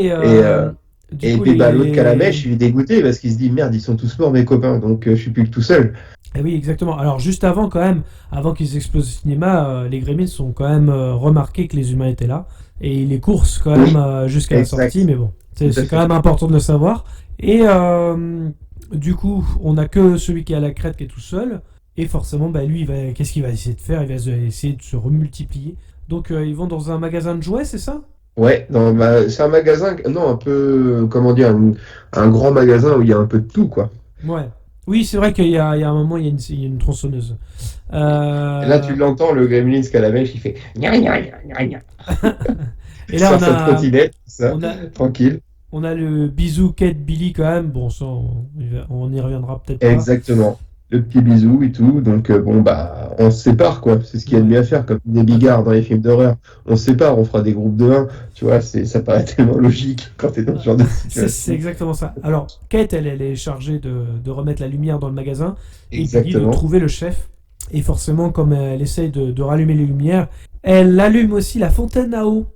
Du Et coup, puis l'autre Calamèche, il est dégoûté parce qu'il se dit merde, ils sont tous morts, mes copains, donc je suis plus que tout seul. Eh oui, exactement. Alors, juste avant, quand même, avant qu'ils explosent le cinéma, les Gremlins ont quand même remarqué que les humains étaient là. Et ils les coursent quand même jusqu'à la exact. sortie, mais bon, Tout à c'est fait. quand même important de le savoir. Et du coup, on n'a que celui qui est à la crête qui est tout seul. Et forcément, lui, qu'est-ce qu'il va essayer de faire? Il va essayer de se remultiplier. Donc, ils vont dans un magasin de jouets, c'est ça? Ouais, c'est un magasin, non, un peu, comment dire, un grand magasin où il y a un peu de tout, quoi. Ouais. Oui, c'est vrai qu'il y a un moment, il y a une tronçonneuse. Et là, tu l'entends, le Gremlins Calamèche, il fait gna gna gna gna. Et là, Sur sa trottinette, ça, on a- tranquille. On a le bisou Kate Billy quand même. Bon, ça, on y reviendra peut-être pas. Exactement. Le petit bisou et tout. Donc, on se sépare, quoi. C'est ce qu'il y a de mieux à faire, comme des bigards dans les films d'horreur. On se sépare, on fera des groupes de 1. Tu vois, ça paraît tellement logique quand t'es dans ce genre de C'est situation. exactement ça. Alors, Kate, elle est chargée de remettre la lumière dans le magasin. Et Billy de Exactement. trouver le chef. Et forcément, comme elle essaye de rallumer les lumières, elle allume aussi la fontaine à eau.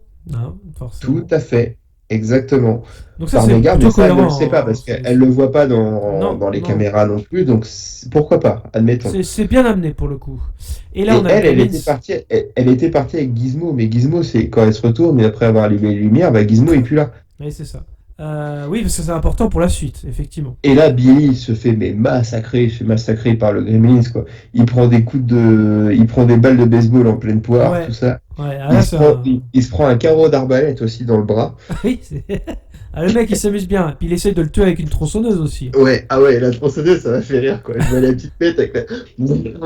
Forcément. Tout à fait. Exactement. Donc ça, Par c'est mégarde, plutôt mais ça, elle ne le cohérent, sait pas hein. parce qu'elle le voit pas dans les non. caméras non plus. Donc, pourquoi pas, admettons. C'est bien amené pour le coup. Et là, Et on a elle Gremlins. était partie avec Gizmo, mais Gizmo, c'est quand elle se retourne, et après avoir allumé les lumières, Gizmo est plus là. Oui, c'est ça. Oui, parce que c'est important pour la suite, effectivement. Et là, Billy se fait massacrer par le Gremlins, quoi. Il prend il prend des balles de baseball en pleine poire, Ouais. tout ça. Ouais, là, Il se prend un carreau d'arbalète aussi dans le bras. Oui, le mec, il s'amuse bien. Puis il essaye de le tuer avec une tronçonneuse aussi. Ouais, ah ouais, la tronçonneuse, ça m'a fait rire, quoi. Je vois la petite tête avec la...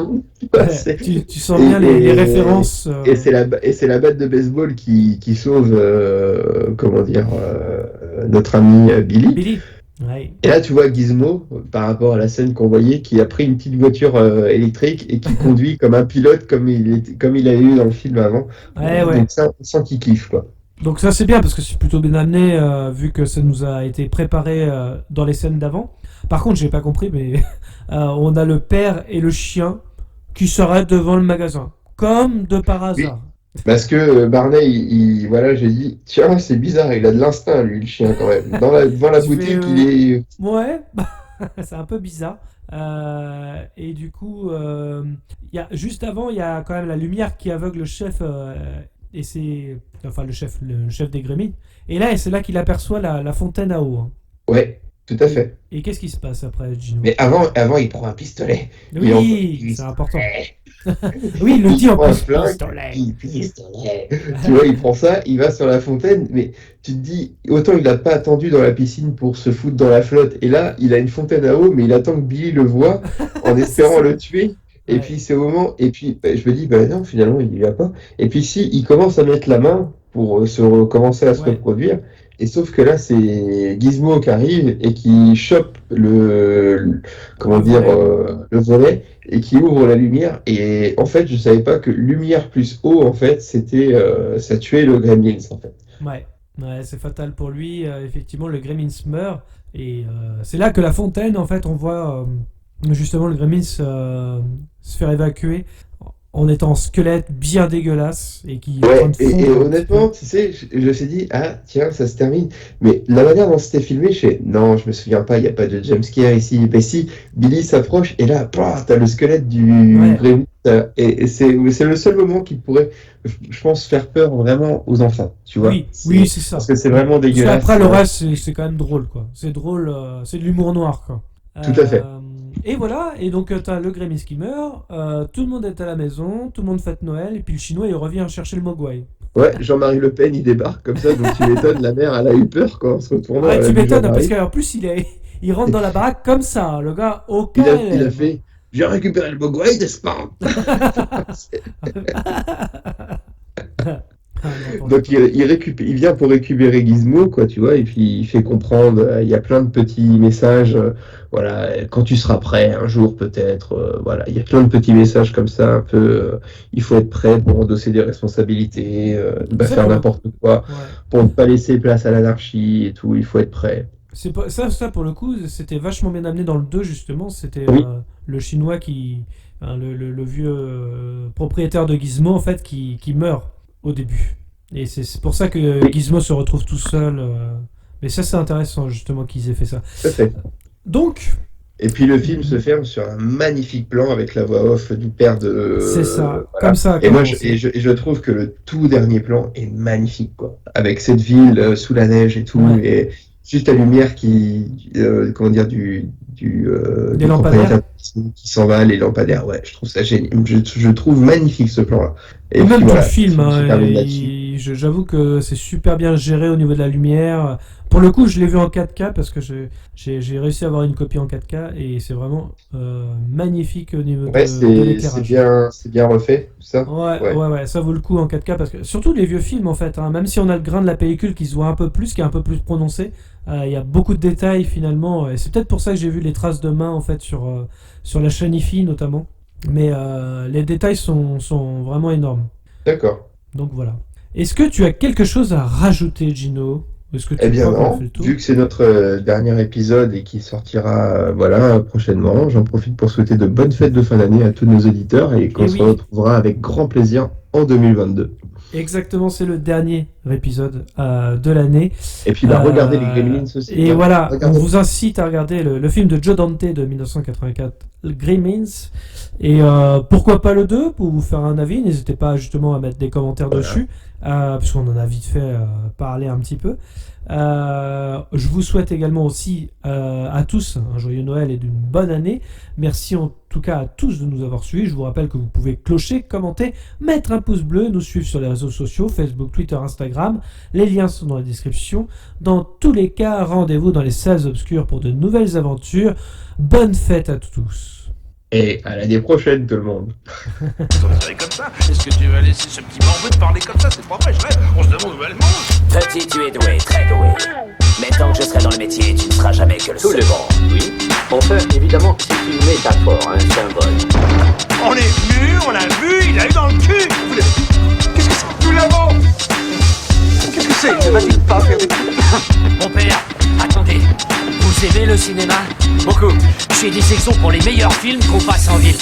Ouais, tu sens bien les références. Et c'est la batte de baseball qui sauve, notre ami Billy. Billy. Ouais. Et là, tu vois Gizmo, par rapport à la scène qu'on voyait, qui a pris une petite voiture électrique et qui conduit comme un pilote, comme il a eu dans le film avant. Ouais. Donc ça, on sent qu'il kiffe, quoi. Donc ça c'est bien parce que c'est plutôt bien amené vu que ça nous a été préparé dans les scènes d'avant. Par contre j'ai pas compris mais on a le père et le chien qui s'arrêtent devant le magasin comme de par hasard. Oui, parce que Barney, voilà, j'ai dit tiens c'est bizarre, il a de l'instinct lui le chien quand même. Devant la boutique il est... Ouais, c'est un peu bizarre. Et du coup juste avant il y a quand même la lumière qui aveugle le chef et c'est le chef des Gremlins. Et là, c'est là qu'il aperçoit la fontaine à eau. Hein. Ouais, tout à fait. Et qu'est-ce qui se passe après, Gino? Mais avant, il prend un pistolet. Oui, c'est important. Oui, il le dit en plus. Pistolet. Tu vois, il prend ça, il va sur la fontaine, mais tu te dis, autant il n'a pas attendu dans la piscine pour se foutre dans la flotte, et là, il a une fontaine à eau, mais il attend que Billy le voit en espérant le tuer. Et puis c'est au moment, et puis je me dis, non, finalement, il n'y va pas. Et puis si, il commence à mettre la main pour commencer à se reproduire. Et sauf que là, c'est Gizmo qui arrive et qui chope le volet et qui ouvre la lumière. Et en fait, je savais pas que lumière plus eau, en fait, c'était ça tuait le Gremlins, en fait. Ouais, c'est fatal pour lui. Effectivement, le Gremlins meurt. Et c'est là que la fontaine, en fait, on voit justement le Gremlins se faire évacuer en étant squelette bien dégueulasse et qui et honnêtement tu sais je me suis dit tiens ça se termine, mais la manière dont c'était filmé je me souviens pas, il n'y a pas de jumpscare ici, mais si Billy s'approche et là t'as le squelette du Gremlin et c'est le seul moment qui pourrait je pense faire peur vraiment aux enfants, tu vois. Oui c'est ça, parce que c'est vraiment dégueulasse. Après le reste c'est quand même drôle quoi, c'est drôle, c'est de l'humour noir quoi. Tout à fait. Et voilà, et donc t'as le Gremlins qui meurt, tout le monde est à la maison, tout le monde fête Noël, et puis le chinois il revient chercher le Mogwai. Ouais, Jean-Marie Le Pen il débarque comme ça, donc tu m'étonnes, la mère elle a eu peur quand on se retourne. Ouais, tu m'étonnes, parce qu'en plus il rentre dans la baraque comme ça, le gars au calme. Il a fait, j'ai récupéré le Mogwai, n'est-ce pas? Donc il vient pour récupérer Gizmo, quoi, tu vois, et puis il fait comprendre, il y a plein de petits messages, voilà, quand tu seras prêt, un jour peut-être, voilà, il y a plein de petits messages comme ça, un peu, il faut être prêt pour endosser des responsabilités, ne pas faire n'importe quoi, pour ne pas laisser place à l'anarchie et tout, il faut être prêt. C'est pas, ça pour le coup, c'était vachement bien amené dans le 2 justement, c'était le chinois le vieux propriétaire de Gizmo en fait qui meurt au début. Et c'est pour ça que Gizmo se retrouve tout seul. Mais ça, c'est intéressant, justement, qu'ils aient fait ça. Donc... Et puis le film se ferme sur un magnifique plan avec la voix off du père de... C'est ça, comme ça. Et moi, je trouve que le tout dernier plan est magnifique, quoi. Avec cette ville sous la neige et tout, et juste la lumière du lampadaires qui s'en va, les lampadaires, je trouve ça génial. Je trouve magnifique ce plan-là. Et même tout le film, j'avoue que c'est super bien géré au niveau de la lumière. Pour le coup, je l'ai vu en 4K parce que j'ai réussi à avoir une copie en 4K et c'est vraiment magnifique au niveau de l'éclairage. C'est bien refait, tout ça. Ouais, ça vaut le coup en 4K parce que surtout les vieux films en fait, même si on a le grain de la pellicule qui se voit un peu plus, qui est un peu plus prononcé, il y a beaucoup de détails finalement. Et c'est peut-être pour ça que j'ai vu les traces de main en fait sur la chaîne IFI notamment. Mais les détails sont vraiment énormes. D'accord. Donc voilà. Est-ce que tu as quelque chose à rajouter, Gino? Est-ce que tu non, vu que c'est notre dernier épisode et qui sortira prochainement, j'en profite pour souhaiter de bonnes fêtes de fin d'année à tous nos auditeurs et qu'on se retrouvera avec grand plaisir en 2022. Exactement, c'est le dernier épisode de l'année. Et puis regardez les Gremlins aussi. Et voilà, on vous incite à regarder le film de Joe Dante de 1984, Gremlins. Et pourquoi pas le 2 pour vous faire un avis. N'hésitez pas justement à mettre des commentaires dessus, puisqu'on en a vite fait parler un petit peu. Je vous souhaite également aussi à tous un joyeux Noël et d'une bonne année. Merci en tout cas à tous de nous avoir suivis. Je vous rappelle que vous pouvez clocher, commenter, mettre un pouce bleu, nous suivre sur les réseaux sociaux, Facebook, Twitter, Instagram. Les liens sont dans la description. Dans tous les cas, rendez-vous dans les salles obscures pour de nouvelles aventures. Bonne fête à tous. Et à l'année prochaine, tout le monde. Comme ça, est-ce que tu vas laisser ce petit bambou de parler comme ça? C'est pas vrai, je rêve. On se demande où elle mange. Petit, tu es doué, très doué. Mais tant que je serai dans le métier, tu ne seras jamais que le Tout le second. monde, oui. Enfin, évidemment, c'est une métaphore, un symbole. On est venu, on l'a vu, il a eu dans le cul. Qu'est-ce que c'est? Nous l'avons. Qu'est-ce que c'est? Ne va-t-il pas faire des trucs? Mon père, attendez. Vous aimez le cinéma? Beaucoup. Chez Dissection pour les meilleurs films qu'on passe en ville.